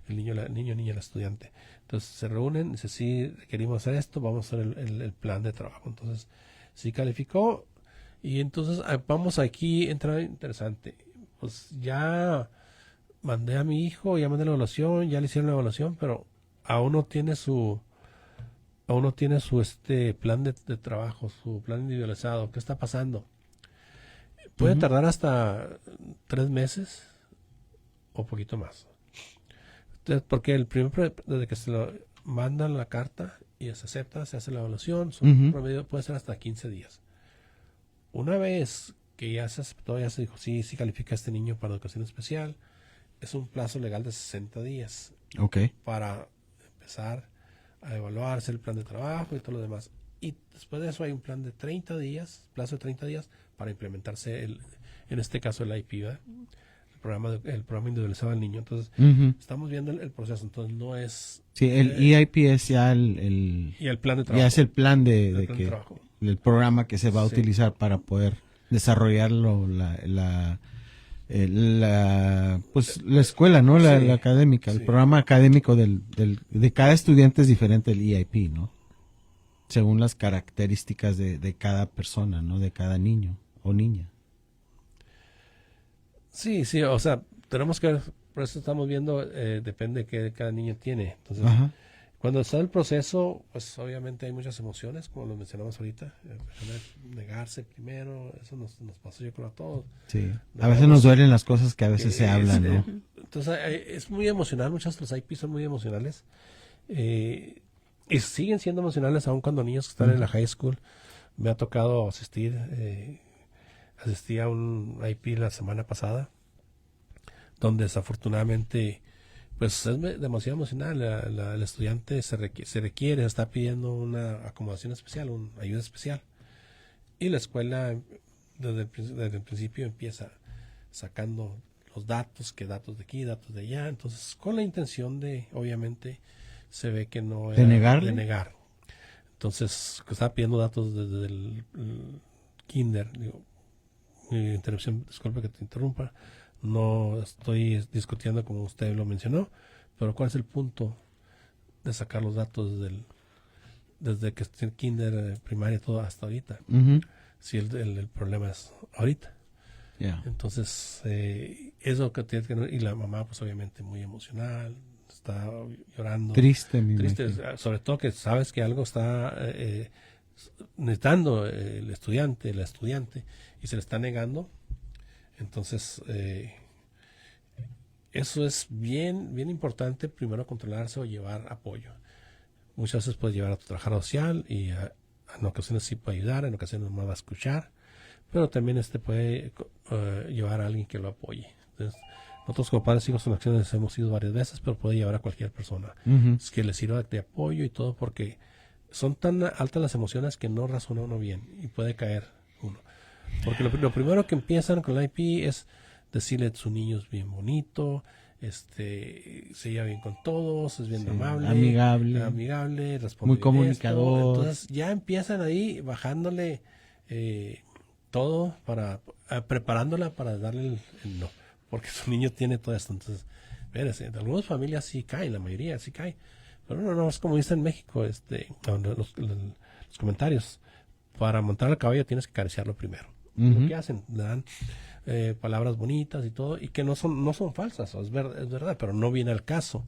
El niño, niña, el estudiante. Entonces se reúnen, dicen, sí, queremos hacer esto, vamos a hacer el plan de trabajo. Entonces, sí calificó, y entonces vamos aquí, entra interesante. Pues ya mandé a mi hijo, ya mandé la evaluación, ya le hicieron la evaluación, pero aún no tiene su plan de trabajo, su plan individualizado. ¿Qué está pasando? Puede tardar hasta 3 meses o poquito más. Entonces, porque desde que se lo mandan la carta y se acepta, se hace la evaluación, su promedio puede ser hasta 15 días. Una vez que ya se aceptó, ya se dijo, sí califica a este niño para educación especial, es un plazo legal de 60 días para empezar a evaluarse el plan de trabajo y todo lo demás. Y después de eso hay un plan de 30 días, plazo de 30 días para implementarse en este caso el IP, ¿verdad? El programa individualizado al niño. Entonces, estamos viendo el proceso. Entonces, no es... Sí, el EIP es ya y el plan de trabajo. ya es el plan de trabajo. El programa que se va a utilizar para poder desarrollarlo, la escuela, ¿no? La académica, el programa académico de cada estudiante es diferente el EIP, ¿no? Según las características de cada persona, ¿no? De cada niño o niña. Sí, o sea, tenemos que ver, por eso estamos viendo, depende de qué cada niño tiene. Entonces, cuando está el proceso, pues obviamente hay muchas emociones, como lo mencionamos ahorita. Negarse primero, eso nos pasó yo creo a todos. Sí, a veces nos duelen las cosas que a veces se hablan, ¿no? Entonces, es muy emocional, muchos de los IP son muy emocionales. Y siguen siendo emocionales aun cuando niños que están en la high school. Me ha tocado asistí a un IP la semana pasada, donde desafortunadamente pues es demasiado emocional. El estudiante se requiere, está pidiendo una acomodación especial, una ayuda especial, y la escuela desde el principio empieza sacando los datos, que datos de aquí, datos de allá, entonces con la intención de, obviamente, se ve que no era de negar. Entonces, que estaba pidiendo datos desde el kinder. Digo, mi interrupción, disculpe que te interrumpa, no estoy discutiendo como usted lo mencionó, pero ¿cuál es el punto de sacar los datos desde que es el kinder, primaria, todo hasta ahorita? Si el problema es ahorita. Entonces, eso que tiene que ver, y la mamá pues obviamente muy emocional, está llorando. Triste, sobre todo que sabes que algo está necesitando el estudiante, la estudiante, y se le está negando. Entonces, eso es bien importante, primero controlarse o llevar apoyo. Muchas veces puedes llevar a tu trabajador social y en ocasiones sí puede ayudar, en ocasiones no va a escuchar, pero también puede llevar a alguien que lo apoye. Entonces, nosotros como padres hijos en acciones hemos ido varias veces, pero puede llevar a cualquier persona es que le sirva de apoyo y todo, porque son tan altas las emociones que no razona uno bien y puede caer uno. Porque lo primero que empiezan con la IP es decirle su niño es bien bonito, se lleva bien con todos, es bien amigable, responde muy comunicador. Entonces ya empiezan ahí bajándole todo preparándola para darle el no, porque su niño tiene todo esto. Entonces, espérese, en algunas familias sí caen, la mayoría sí cae, pero no es como dice en México, los comentarios, para montar al caballo tienes que acariciarlo primero. Lo que hacen, le dan palabras bonitas y todo, y que no son falsas, es verdad, pero no viene al caso.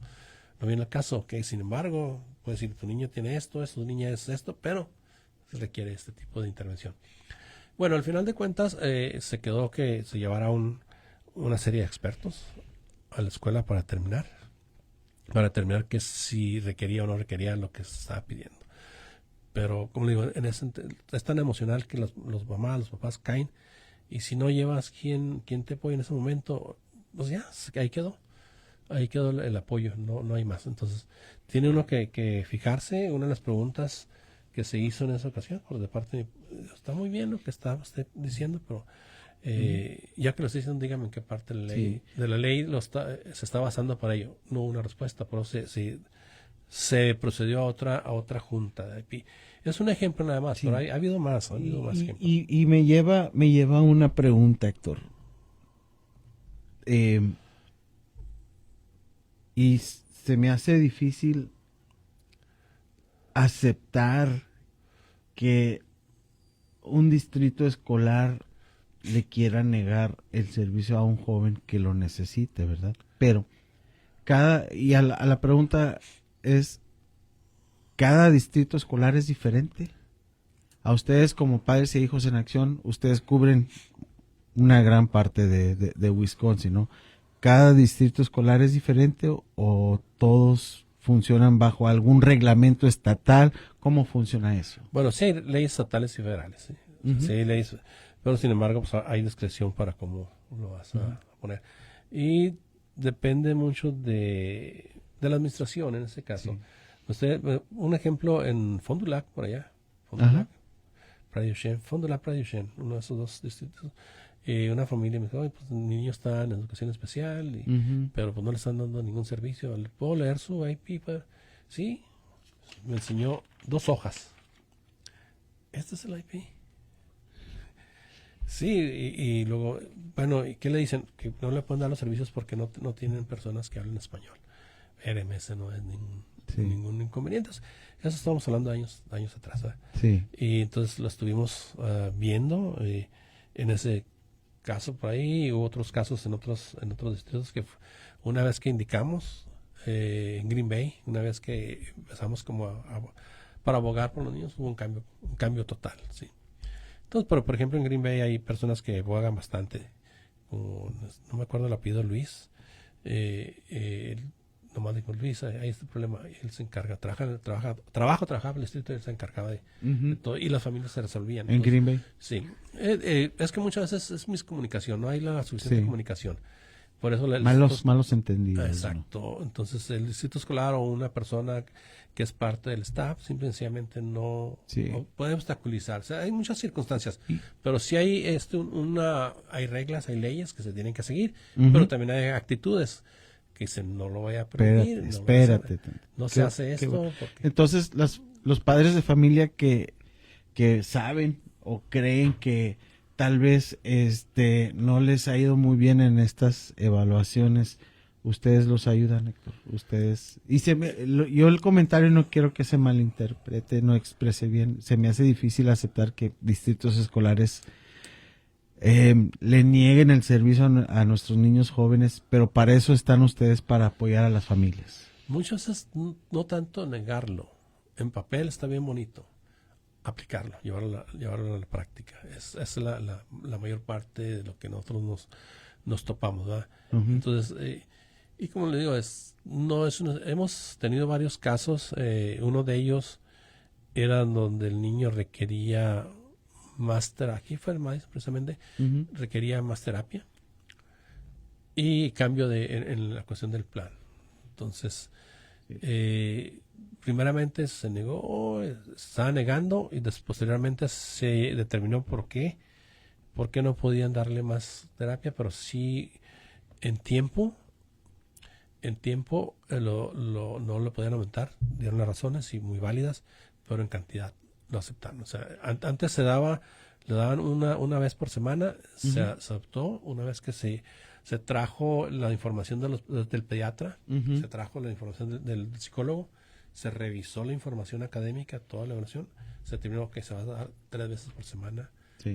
Que sin embargo, puede decir, tu niño tiene esto, tu niña es esto, pero se requiere este tipo de intervención. Bueno, al final de cuentas, se quedó que se llevara una serie de expertos a la escuela para determinar que si requería o no requería lo que se estaba pidiendo. Pero, como digo, es tan emocional que los mamás, los papás caen, y si no llevas quien te apoye en ese momento, pues ya, ahí quedó el apoyo, no hay más. Entonces, tiene uno que fijarse. Una de las preguntas que se hizo en esa ocasión, por de parte, está muy bien lo que está usted diciendo, pero Ya que lo estoy diciendo, dígame en qué parte de la ley se está basando para ello. No hubo una respuesta, pero se procedió a otra junta de IP. Es un ejemplo nada más, pero ha habido más ejemplos. Y me lleva a una pregunta, Héctor. Y se me hace difícil aceptar que un distrito escolar le quiera negar el servicio a un joven que lo necesite, ¿verdad? Pero a la pregunta es, ¿cada distrito escolar es diferente? A ustedes como Padres e Hijos en Acción, ustedes cubren una gran parte de Wisconsin, ¿no? ¿Cada distrito escolar es diferente o todos funcionan bajo algún reglamento estatal? ¿Cómo funciona eso? Bueno, sí hay leyes estatales y federales, ¿sí? Sí hay leyes, pero sin embargo pues, hay discreción para cómo lo vas a poner. Y depende mucho de la administración en ese caso. Sí. Un ejemplo en Fond du Lac, por allá, Fond du Lac, uno de esos dos distritos. Una familia me dijo, pues mi niño está en educación especial, pero pues no le están dando ningún servicio. ¿Le puedo leer su IP? Sí, me enseñó 2 hojas. Este es el IP. Sí, y luego, bueno, ¿y qué le dicen? Que no le pueden dar los servicios porque no tienen personas que hablen español. RMS no es ningún inconveniente. Eso estamos hablando años atrás, ¿verdad? Sí. Y entonces lo estuvimos viendo en ese caso por ahí, hubo otros casos en otros distritos que una vez que indicamos en Green Bay, una vez que empezamos como para abogar por los niños, hubo un cambio total, sí. Entonces, pero por ejemplo en Green Bay hay personas que abogan bastante, como, no me acuerdo el apellido, Luis, nomás dijo Luis, hay este problema, él se encarga, trabajaba el distrito y él se encargaba de todo, y las familias se resolvían. ¿En Green Bay? Sí, es que muchas veces es miscomunicación, no hay la suficiente comunicación. Por eso malos entendidos. Exacto, ¿no? Entonces el distrito escolar o una persona que es parte del staff simplemente no puede obstaculizar. O sea, hay muchas circunstancias, pero sí hay hay reglas, hay leyes que se tienen que seguir, pero también hay actitudes que dicen no lo voy a permitir. Espérate. No se hace esto. Entonces los padres de familia que saben o creen que tal vez no les ha ido muy bien en estas evaluaciones, ustedes los ayudan, Héctor. Ustedes yo el comentario no quiero que se malinterprete, no exprese bien. Se me hace difícil aceptar que distritos escolares le nieguen el servicio a nuestros niños jóvenes, pero para eso están ustedes, para apoyar a las familias. Muchas veces no tanto negarlo. En papel está bien bonito. Aplicarlo, llevarlo a la práctica. Es la mayor parte de lo que nosotros nos topamos, ¿verdad? Entonces, y como le digo, hemos tenido varios casos. Uno de ellos era donde el niño requería más terapia. Aquí fue el maíz, precisamente. Requería más terapia y cambio en la cuestión del plan. Entonces, primeramente se negó, estaba negando, y posteriormente se determinó por qué no podían darle más terapia, pero sí en tiempo no lo podían aumentar, dieron las razones y muy válidas, pero en cantidad lo aceptaron. O sea, antes le daban una vez por semana, se aceptó. Una vez que se trajo la información del pediatra, se trajo la información del psicólogo, se revisó la información académica, toda la evaluación, se determinó que se va a dar 3 veces por semana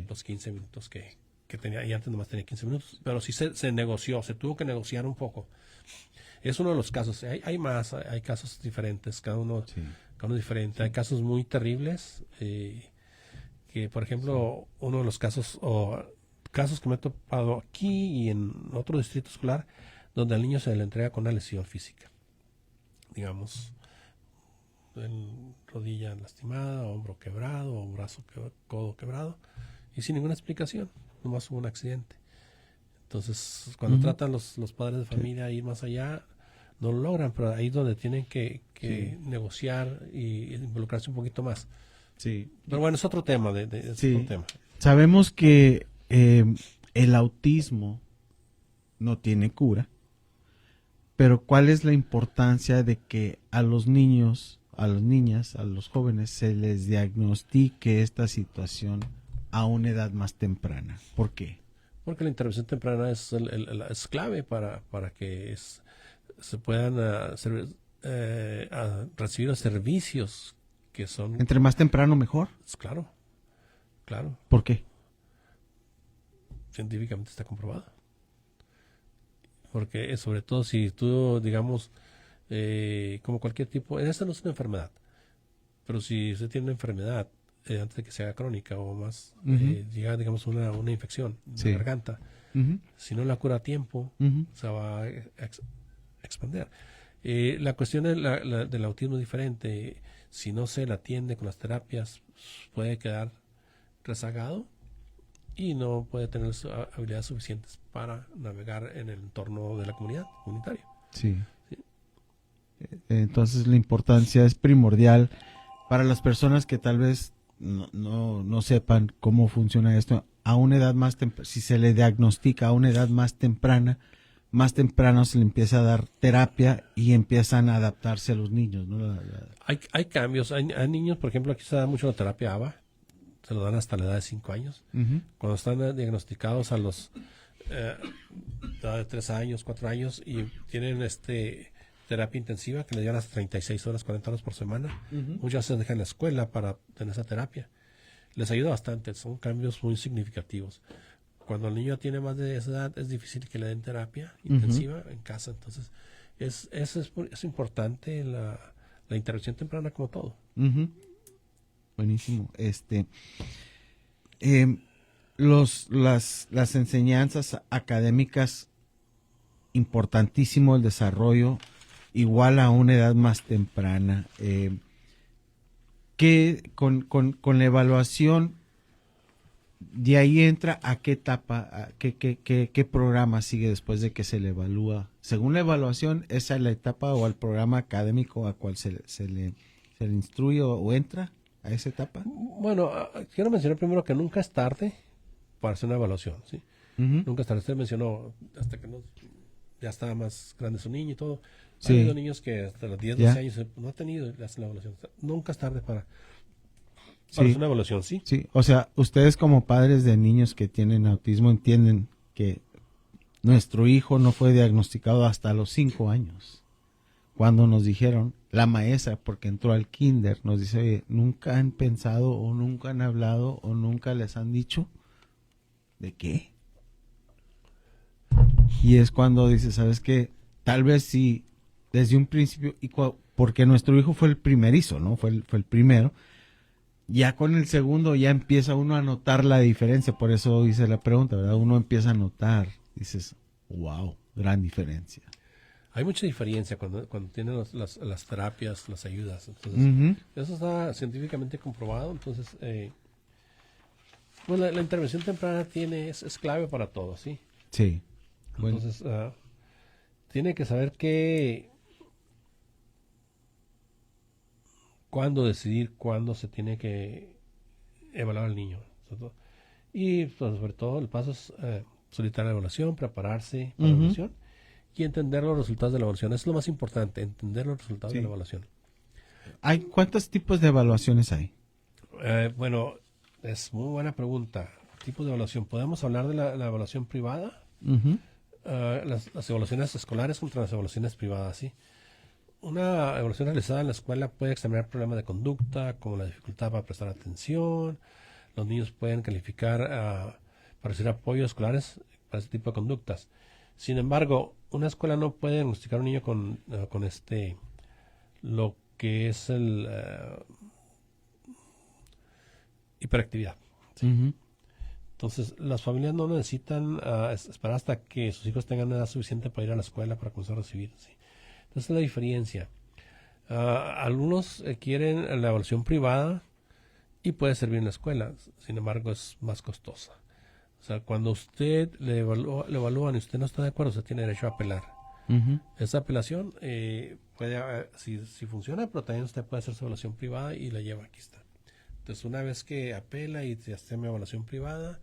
los 15 minutos que tenía, y antes nomás tenía 15 minutos, pero sí se negoció, se tuvo que negociar un poco. Es uno de los casos. Hay más, hay casos diferentes, cada uno diferente. Hay casos muy terribles, que por ejemplo, uno de los casos que me he topado aquí y en otro distrito escolar, donde al niño se le entrega con una lesión física, digamos, rodilla lastimada, hombro quebrado, o codo quebrado, y sin ninguna explicación, nomás hubo un accidente. Entonces, cuando tratan los padres de familia a ir más allá, no lo logran, pero ahí es donde tienen que negociar y involucrarse un poquito más. Sí. Pero bueno, es otro tema. Otro tema. Sabemos que el autismo no tiene cura, pero ¿cuál es la importancia de que a los niños, a las niñas, a los jóvenes se les diagnostique esta situación a una edad más temprana? ¿Por qué? Porque la intervención temprana es clave para que se puedan recibir los servicios que son... Entre más temprano mejor. Claro, claro, ¿Por qué? científicamente está comprobado. Porque sobre todo si tú, digamos, como cualquier tipo, esta no es una enfermedad, pero si usted tiene una enfermedad antes de que se haga crónica o más, llega, digamos, una infección en Sí. la garganta, Ujú, si no la cura a tiempo, ujú. se va a expandir. La cuestión del autismo es diferente. Si no se la atiende con las terapias, puede quedar rezagado y no puede tener habilidades suficientes para navegar en el entorno de la comunidad comunitaria. Sí. Entonces la importancia es primordial para las personas que tal vez no sepan cómo funciona esto a una edad más temprana. Si se le diagnostica a una edad más temprano se le empieza a dar terapia y empiezan a adaptarse a los niños, ¿no? Hay cambios. Hay niños, por ejemplo, aquí se da mucho la terapia ABA. Se lo dan hasta la edad de 5 años. Ujú. Cuando están diagnosticados a los edad de 3 años, 4 años y tienen terapia intensiva que les llevan hasta 36 horas, 40 horas por semana. Muchas veces dejan la escuela para tener esa terapia. Les ayuda bastante, son cambios muy significativos. Cuando el niño tiene más de esa edad es difícil que le den terapia intensiva en casa, entonces es importante la intervención temprana como todo. Ujú. Buenísimo. Las enseñanzas académicas, importantísimo el desarrollo, igual a una edad más temprana. Que con la evaluación, de ahí entra a qué etapa, qué programa sigue después de que se le evalúa. Según la evaluación, esa es la etapa o el programa académico a cual se le instruye o entra a esa etapa. Bueno, quiero mencionar primero que nunca es tarde para hacer una evaluación, ¿sí? Ujú. Nunca es tarde. Usted mencionó hasta que ya estaba más grande su niño y todo. Sí. Ha habido niños que hasta los 10, Ya. 12 años no han tenido y hacen la evaluación. Nunca es tarde para Sí. hacer una evaluación, ¿sí? Sí, o sea, ustedes como padres de niños que tienen autismo entienden que nuestro hijo no fue diagnosticado hasta los 5 años. Cuando nos dijeron, la maestra, porque entró al kinder, nos dice, oye, ¿nunca han pensado o nunca han hablado o nunca les han dicho de qué? Y es cuando dice, ¿sabes qué? Tal vez sí, desde un principio, porque nuestro hijo fue el primerizo, ¿no? Fue el primero. Ya con el segundo ya empieza uno a notar la diferencia, por eso hice la pregunta, ¿verdad? Uno empieza a notar, dices, wow, gran diferencia. Hay mucha diferencia cuando tienen las terapias, las ayudas. Entonces, Ujú. eso está científicamente comprobado. Entonces, pues la intervención temprana es clave para todo, ¿sí? Sí. Bueno, Entonces, tiene que saber cuándo decidir, cuándo se tiene que evaluar al niño. Y pues, sobre todo el paso es solicitar la evaluación, prepararse para la evaluación y entender los resultados de la evaluación. Eso es lo más importante, entender los resultados de la evaluación. ¿cuántos tipos de evaluaciones hay? Bueno, es muy buena pregunta. Tipos de evaluación. Podemos hablar de la evaluación privada, Ujú. las evaluaciones escolares contra las evaluaciones privadas, ¿sí? Una evaluación realizada en la escuela puede examinar problemas de conducta, como la dificultad para prestar atención. Los niños pueden calificar para recibir apoyos escolares para ese tipo de conductas. Sin embargo, una escuela no puede diagnosticar a un niño con lo que es el hiperactividad. Ujú. Entonces, las familias no necesitan esperar hasta que sus hijos tengan edad suficiente para ir a la escuela para comenzar a recibir. ¿Sí? Entonces, es la diferencia. Algunos quieren la evaluación privada y puede servir en la escuela, sin embargo, es más costosa. O sea, cuando usted le evalúan y usted no está de acuerdo, usted tiene derecho a apelar. Ujú. Esa apelación puede, si funciona, pero también usted puede hacer su evaluación privada y la lleva, aquí está. Entonces, una vez que apela y se hace mi evaluación privada,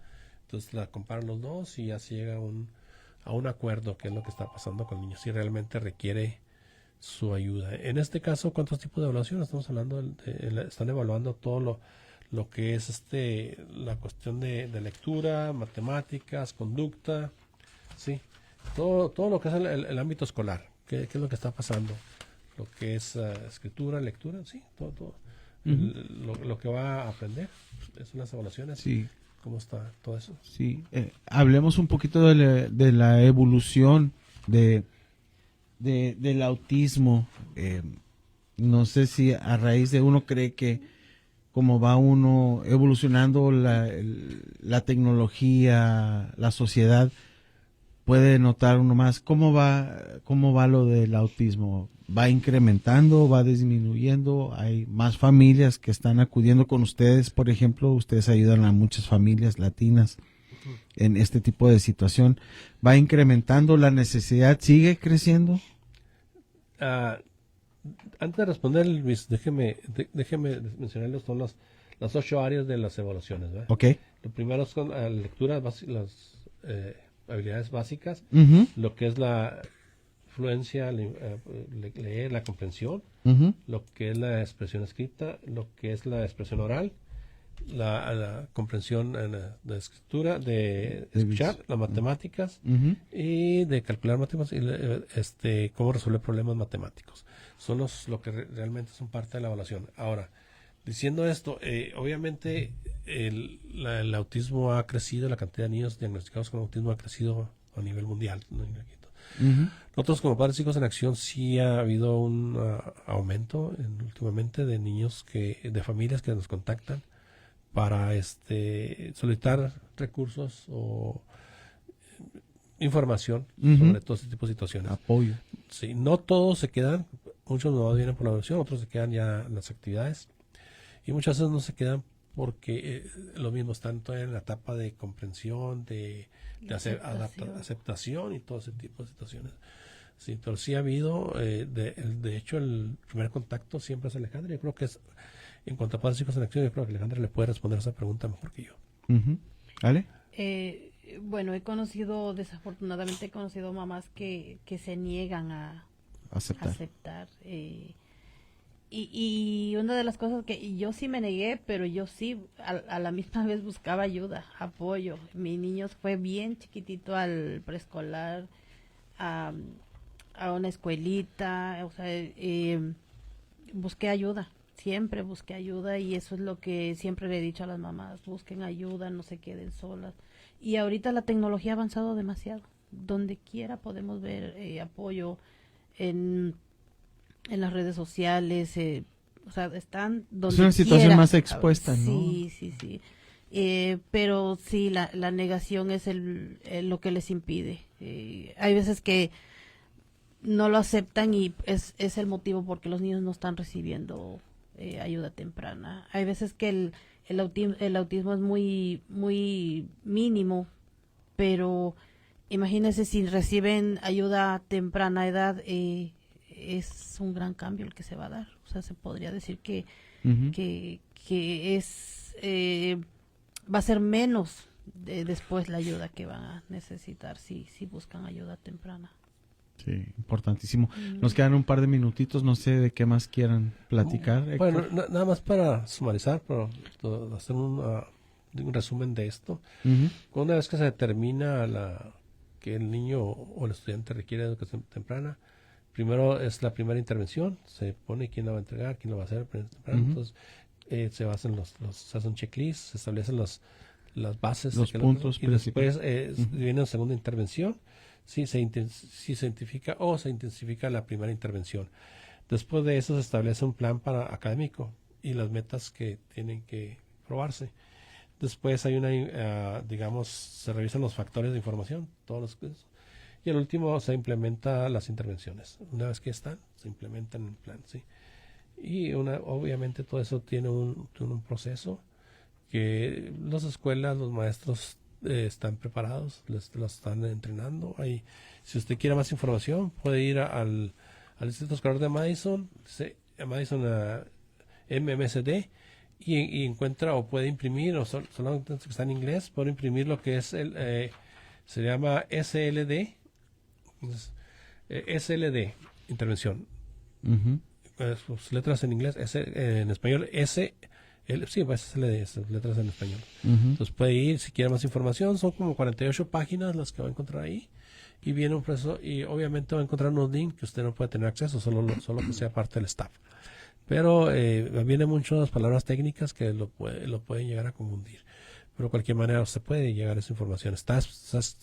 Entonces la comparan los dos y ya se llega a un acuerdo, qué es lo que está pasando con el niño, si realmente requiere su ayuda. En este caso, ¿cuántos tipos de evaluación? Estamos hablando, están evaluando todo lo que es la cuestión de lectura, matemáticas, conducta, sí, todo lo que es el ámbito escolar, qué es lo que está pasando, lo que es escritura, lectura, sí, todo. Lo que va a aprender, son las evaluaciones. Sí. ¿Cómo está todo eso? Sí, hablemos un poquito de la evolución del autismo. No sé si a raíz de uno cree que como va uno evolucionando la tecnología, la sociedad, puede notar uno más cómo va lo del autismo. ¿Va incrementando, va disminuyendo? Hay más familias que están acudiendo con ustedes, por ejemplo, ustedes ayudan a muchas familias latinas en este tipo de situación. ¿Va incrementando la necesidad? ¿Sigue creciendo? Antes de responder, Luis, déjeme mencionarles son las 8 áreas de las evaluaciones, ¿verdad? Ok. Lo primero es con la lectura, las habilidades básicas, Ujú, lo que es la fluencia, leer, la comprensión, ujú, lo que es la expresión escrita, lo que es la expresión oral, la comprensión de escritura, de escuchar, las matemáticas ujú. y de calcular matemáticas y cómo resolver problemas matemáticos. Son lo que realmente son parte de la evaluación. Ahora, diciendo esto, obviamente el autismo ha crecido, la cantidad de niños diagnosticados con autismo ha crecido a nivel mundial, ¿no? Ujú. Nosotros como Padres e Hijos en Acción sí ha habido un aumento últimamente de niños de familias que nos contactan para solicitar recursos o información sobre todo este tipo de situaciones. Apoyo. Sí, no todos se quedan, muchos no vienen por la evaluación, otros se quedan ya en las actividades y muchas veces no se quedan porque lo mismo, están todavía en la etapa de comprensión, de aceptación y todo ese tipo de situaciones. Sí, pero sí ha habido, de hecho el primer contacto siempre es Alejandra. Yo creo que en cuanto a Padres e Hijos en Acción, yo creo que Alejandra le puede responder esa pregunta mejor que yo. Ujú. ¿Ale? Bueno, desafortunadamente he conocido mamás que se niegan a Aceptar. aceptar. Y una de las cosas que yo sí me negué, pero yo sí a la misma vez buscaba ayuda, apoyo. Mi niño fue bien chiquitito al preescolar, a una escuelita, o sea, busqué ayuda, siempre busqué ayuda y eso es lo que siempre le he dicho a las mamás, busquen ayuda, no se queden solas. Y ahorita la tecnología ha avanzado demasiado, donde quiera podemos ver apoyo en las redes sociales, o sea, están donde Es una situación quiera. más expuesta, ¿no? Sí. Pero sí, la negación es lo que les impide. Hay veces que no lo aceptan y es el motivo porque los niños no están recibiendo ayuda temprana. Hay veces que el autismo es muy, muy mínimo, pero imagínense si reciben ayuda a temprana edad, es un gran cambio el que se va a dar. O sea, se podría decir que va a ser menos después la ayuda que van a necesitar si buscan ayuda temprana. Sí, importantísimo. Nos quedan un par de minutitos, no sé de qué más quieran platicar. Bueno, Héctor. nada más para sumarizar, para hacer un resumen de esto. Ujú. Una vez que se determina que el niño o el estudiante requiere educación temprana, primero es la primera intervención, se pone quién la va a entregar, quién lo va a hacer temprano. Ujú. Entonces se hacen se hace un checklist, se establecen las bases, Los de puntos y después principales. viene la segunda intervención, si se identifica o se intensifica la primera intervención. Después de eso se establece un plan para académico y las metas que tienen que probarse. Después hay se revisan los factores de información, todos los. Y al último se implementa las intervenciones. Una vez que están, se implementan en el plan, ¿sí? Y obviamente todo eso tiene un proceso que las escuelas, los maestros están preparados, los están entrenando. Si usted quiere más información, puede ir al Distrito Escolar de Madison, Madison MMSD, y encuentra o puede imprimir, o solamente que está en inglés, puede imprimir lo que es se llama SLD, SLD, intervención. Sus letras en inglés, en español, sí, pues SLD, letras en español. Entonces puede ir, si quiere más información, son como 48 páginas las que va a encontrar ahí, y viene un proceso, y obviamente va a encontrar unos links que usted no puede tener acceso, solo que sea parte del staff. Pero vienen muchas palabras técnicas que lo pueden llegar a confundir. Pero de cualquier manera usted puede llegar a esa información. Está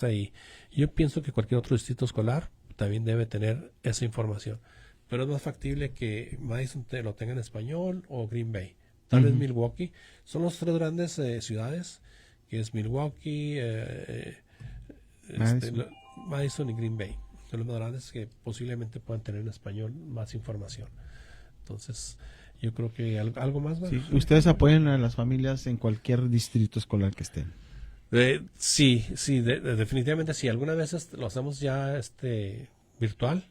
ahí. Yo pienso que cualquier otro distrito escolar también debe tener esa información. Pero es más factible que Madison lo tenga en español o Green Bay. Tal vez Milwaukee. Son las tres grandes ciudades, que es Milwaukee, Madison y Green Bay. Son los más grandes que posiblemente puedan tener en español más información. Entonces, yo creo que algo más. Sí. ¿Ustedes apoyan a las familias en cualquier distrito escolar que estén? Sí, definitivamente sí. Algunas veces lo hacemos ya virtual.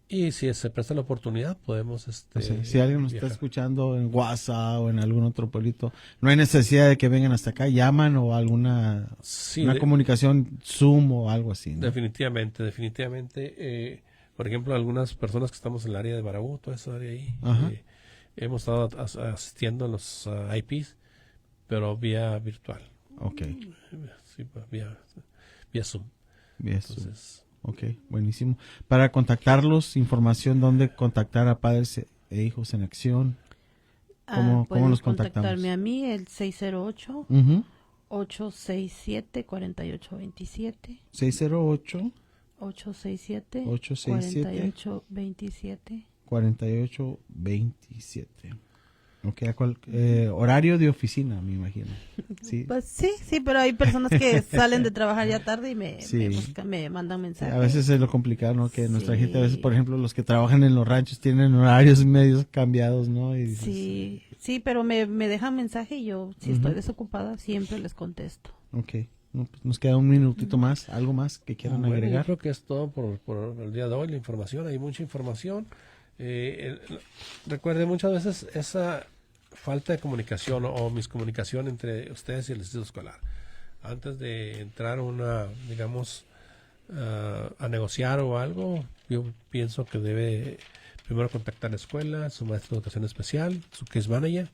Y si se presta la oportunidad, podemos... O sea, si alguien nos viajar. está escuchando en WhatsApp o en algún otro pueblito, no hay necesidad de que vengan hasta acá, llaman o alguna comunicación Zoom o algo así, ¿no? Definitivamente. Por ejemplo, algunas personas que estamos en el área de Baraboo, toda esa área ahí, hemos estado asistiendo a los IPs, pero vía virtual. Ok. Sí, vía Zoom. Vía Zoom. Entonces, Ok, buenísimo. Para contactarlos, información, dónde contactar a Padres e Hijos en Acción. ¿Cómo los contactamos? Contactarme a mí, el 608-867-4827. 608 867-4827. 4827. Ok, horario de oficina, me imagino. ¿Sí? Pues sí, pero hay personas que salen de trabajar ya tarde y me mandan mensajes. A veces es lo complicado, ¿no? Que nuestra gente, a veces, por ejemplo, los que trabajan en los ranchos tienen horarios medios cambiados, ¿no? Y dices, sí, pero me dejan mensaje y yo, si estoy desocupada, siempre les contesto. Ok. No, pues nos queda un minutito más. ¿Algo más que quieran agregar? Yo creo que es todo por el día de hoy. La información, hay mucha información. Recuerde, muchas veces esa falta de comunicación o miscomunicación entre ustedes y el distrito escolar. Antes de entrar a negociar o algo, yo pienso que debe primero contactar la escuela, su maestro de educación especial, su case manager,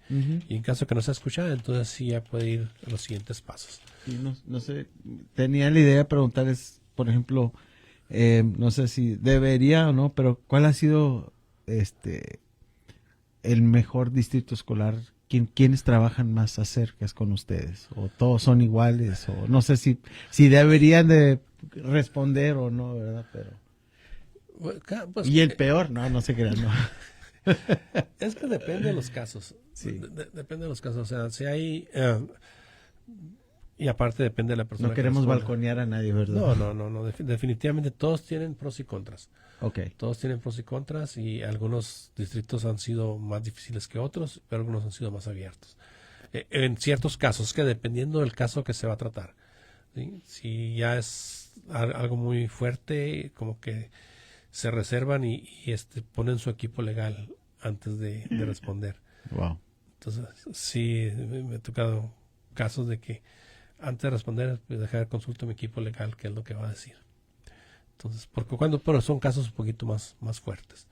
y en caso que no sea escuchada, entonces sí ya puede ir a los siguientes pasos. Sí, no sé, tenía la idea de preguntarles, por ejemplo, no sé si debería o no, pero ¿cuál ha sido el mejor distrito escolar? ¿Quiénes trabajan más acerca con ustedes? ¿O todos son iguales? O no sé si deberían de responder o no, ¿verdad? Pero Pues, y el peor, no se crean, no. Es que depende de los casos. Sí. Depende de los casos. O sea, si hay... y aparte depende de la persona. No queremos balconear a nadie, ¿verdad? No. Definitivamente todos tienen pros y contras. Okay. Todos tienen pros y contras y algunos distritos han sido más difíciles que otros, pero algunos han sido más abiertos. En ciertos casos, que dependiendo del caso que se va a tratar. ¿Sí? Si ya es algo muy fuerte, como que se reservan y ponen su equipo legal antes de responder. Wow. Entonces, sí, me ha tocado casos de que antes de responder, pues, dejar consulta a mi equipo legal qué es lo que va a decir. Entonces, pero son casos un poquito más fuertes.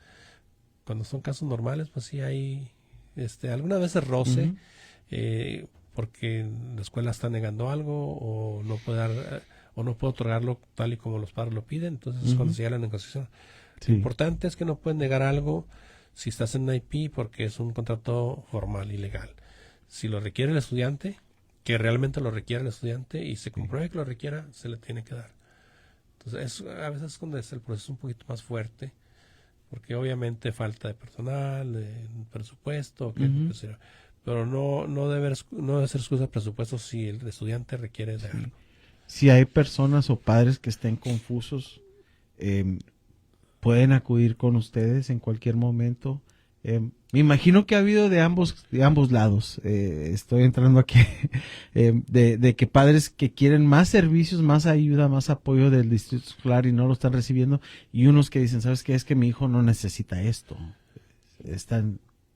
Cuando son casos normales, pues sí hay algunas veces roce, porque la escuela está negando algo o no puede otorgarlo tal y como los padres lo piden. Entonces es cuando se llega la negociación. Sí. Lo importante es que no pueden negar algo si estás en IP porque es un contrato formal y legal. Si lo requiere el estudiante, que realmente lo requiere el estudiante y se compruebe que lo requiera, se le tiene que dar. Entonces, a veces es cuando es el proceso un poquito más fuerte, porque obviamente falta de personal, de presupuesto, pero no debe ser excusa de presupuesto si el estudiante requiere de algo. Si hay personas o padres que estén confusos, pueden acudir con ustedes en cualquier momento. Me imagino que ha habido de ambos lados. Estoy entrando aquí de que padres que quieren más servicios, más ayuda, más apoyo del distrito escolar y no lo están recibiendo, y unos que dicen, ¿sabes qué? Es que mi hijo no necesita esto.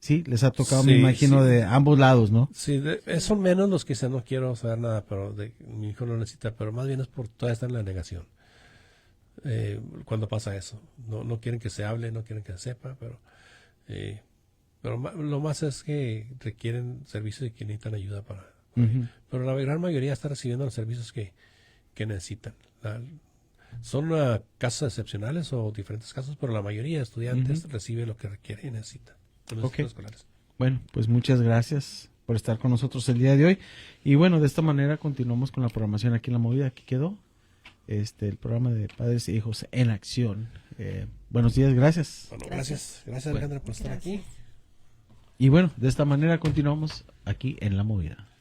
Sí, les ha tocado, Sí, me imagino, sí. de ambos lados, ¿no? Sí, son menos los que dicen no quiero saber nada, pero mi hijo no necesita, pero más bien es por todavía está en la negación. Cuando pasa eso, no quieren que se hable, no quieren que se sepa, pero lo más es que requieren servicios y que necesitan ayuda para. Ujú. Pero la gran mayoría está recibiendo los servicios que necesitan. Son casos excepcionales o diferentes casos, pero la mayoría de estudiantes recibe lo que requiere y necesita en los Ok. centros escolares. Bueno, pues muchas gracias por estar con nosotros el día de hoy. Y bueno, de esta manera continuamos con la programación aquí en La Movida. Aquí quedó el programa de Padres e Hijos en Acción. Buenos días, gracias. Bueno, gracias. Gracias, Alejandra, por estar aquí. Y bueno, de esta manera continuamos aquí en La Movida.